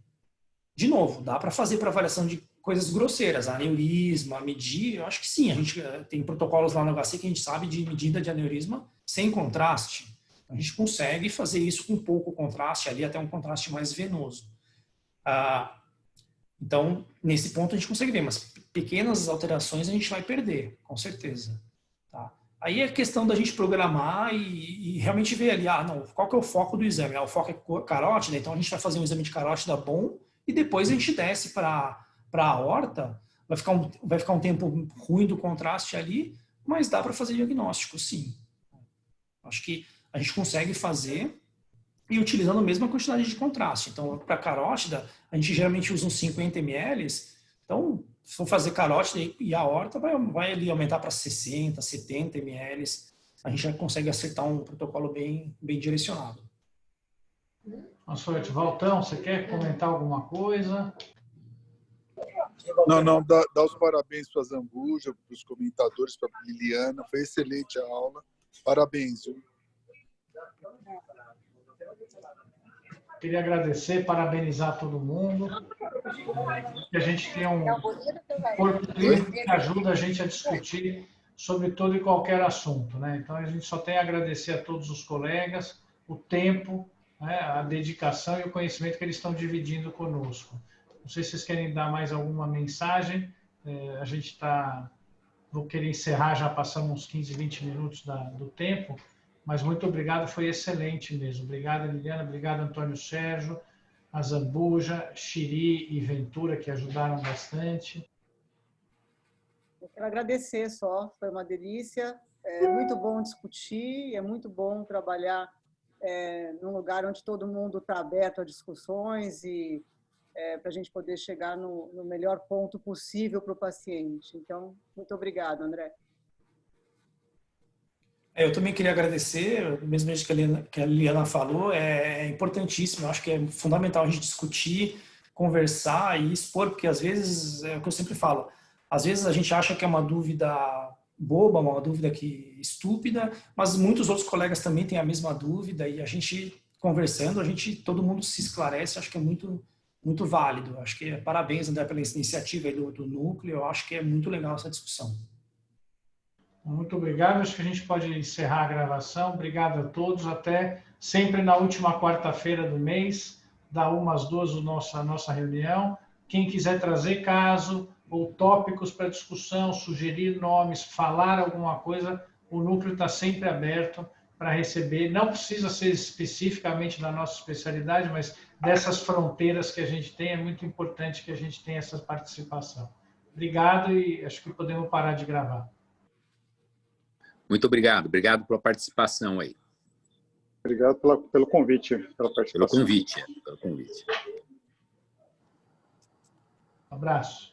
De novo, dá para fazer para avaliação coisas grosseiras, aneurisma, medir, eu acho que sim, a gente tem protocolos lá no HC que a gente sabe de medida de aneurisma sem contraste. A gente consegue fazer isso com pouco contraste, ali até um contraste mais venoso. Então, nesse ponto a gente consegue ver, mas pequenas alterações a gente vai perder, com certeza. Tá? Aí é questão da gente programar e realmente ver ali, não, qual que é o foco do exame? O foco é carótida, então a gente vai fazer um exame de carótida bom e depois a gente desce para a aorta, vai ficar um tempo ruim do contraste ali, mas dá para fazer diagnóstico, sim. Acho que a gente consegue fazer e utilizando a mesma quantidade de contraste. Então, para carótida, a gente geralmente usa uns 50 ml. Então, se for fazer carótida e a aorta, vai ali aumentar para 60, 70 ml. A gente já consegue acertar um protocolo bem direcionado.
Consorte Valtão, você quer comentar alguma coisa?
Não, dá os parabéns para a Zambuja, para os comentadores, para a Liliana. Foi excelente a aula. Parabéns, viu?
Queria agradecer, parabenizar todo mundo. Que a gente tenha um corpo clínico que ajuda a gente a discutir sobre todo e qualquer assunto, né? Então, a gente só tem a agradecer a todos os colegas, o tempo, né, a dedicação e o conhecimento que eles estão dividindo conosco. Não sei se vocês querem dar mais alguma mensagem. A gente vou querer encerrar, já passamos uns 15, 20 minutos do tempo, mas muito obrigado, foi excelente mesmo. Obrigado, Liliana, obrigado, Antônio Sérgio, a Zambuja, Chiri e Ventura, que ajudaram bastante.
Eu quero agradecer só, foi uma delícia, é muito bom discutir, é muito bom trabalhar num lugar onde todo mundo está aberto a discussões e para a gente poder chegar no melhor ponto possível para o paciente. Então, muito obrigada, André.
Eu também queria agradecer, mesmo que a Liliana falou, é importantíssimo, eu acho que é fundamental a gente discutir, conversar e expor, porque às vezes, é o que eu sempre falo, às vezes a gente acha que é uma dúvida boba, uma dúvida estúpida, mas muitos outros colegas também têm a mesma dúvida e a gente conversando, todo mundo se esclarece, acho que é muito, muito válido. Acho que parabéns, André, pela iniciativa aí do núcleo, eu acho que é muito legal essa discussão.
Muito obrigado, acho que a gente pode encerrar a gravação. Obrigado a todos, até sempre na última quarta-feira do mês, da 1 às 2 a nossa reunião. Quem quiser trazer caso ou tópicos para discussão, sugerir nomes, falar alguma coisa, o núcleo está sempre aberto para receber. Não precisa ser especificamente da nossa especialidade, mas dessas fronteiras que a gente tem, é muito importante que a gente tenha essa participação. Obrigado e acho que podemos parar de gravar.
Muito obrigado. Obrigado pela participação aí.
Obrigado pelo convite, pela participação.
Pelo convite.
Um abraço.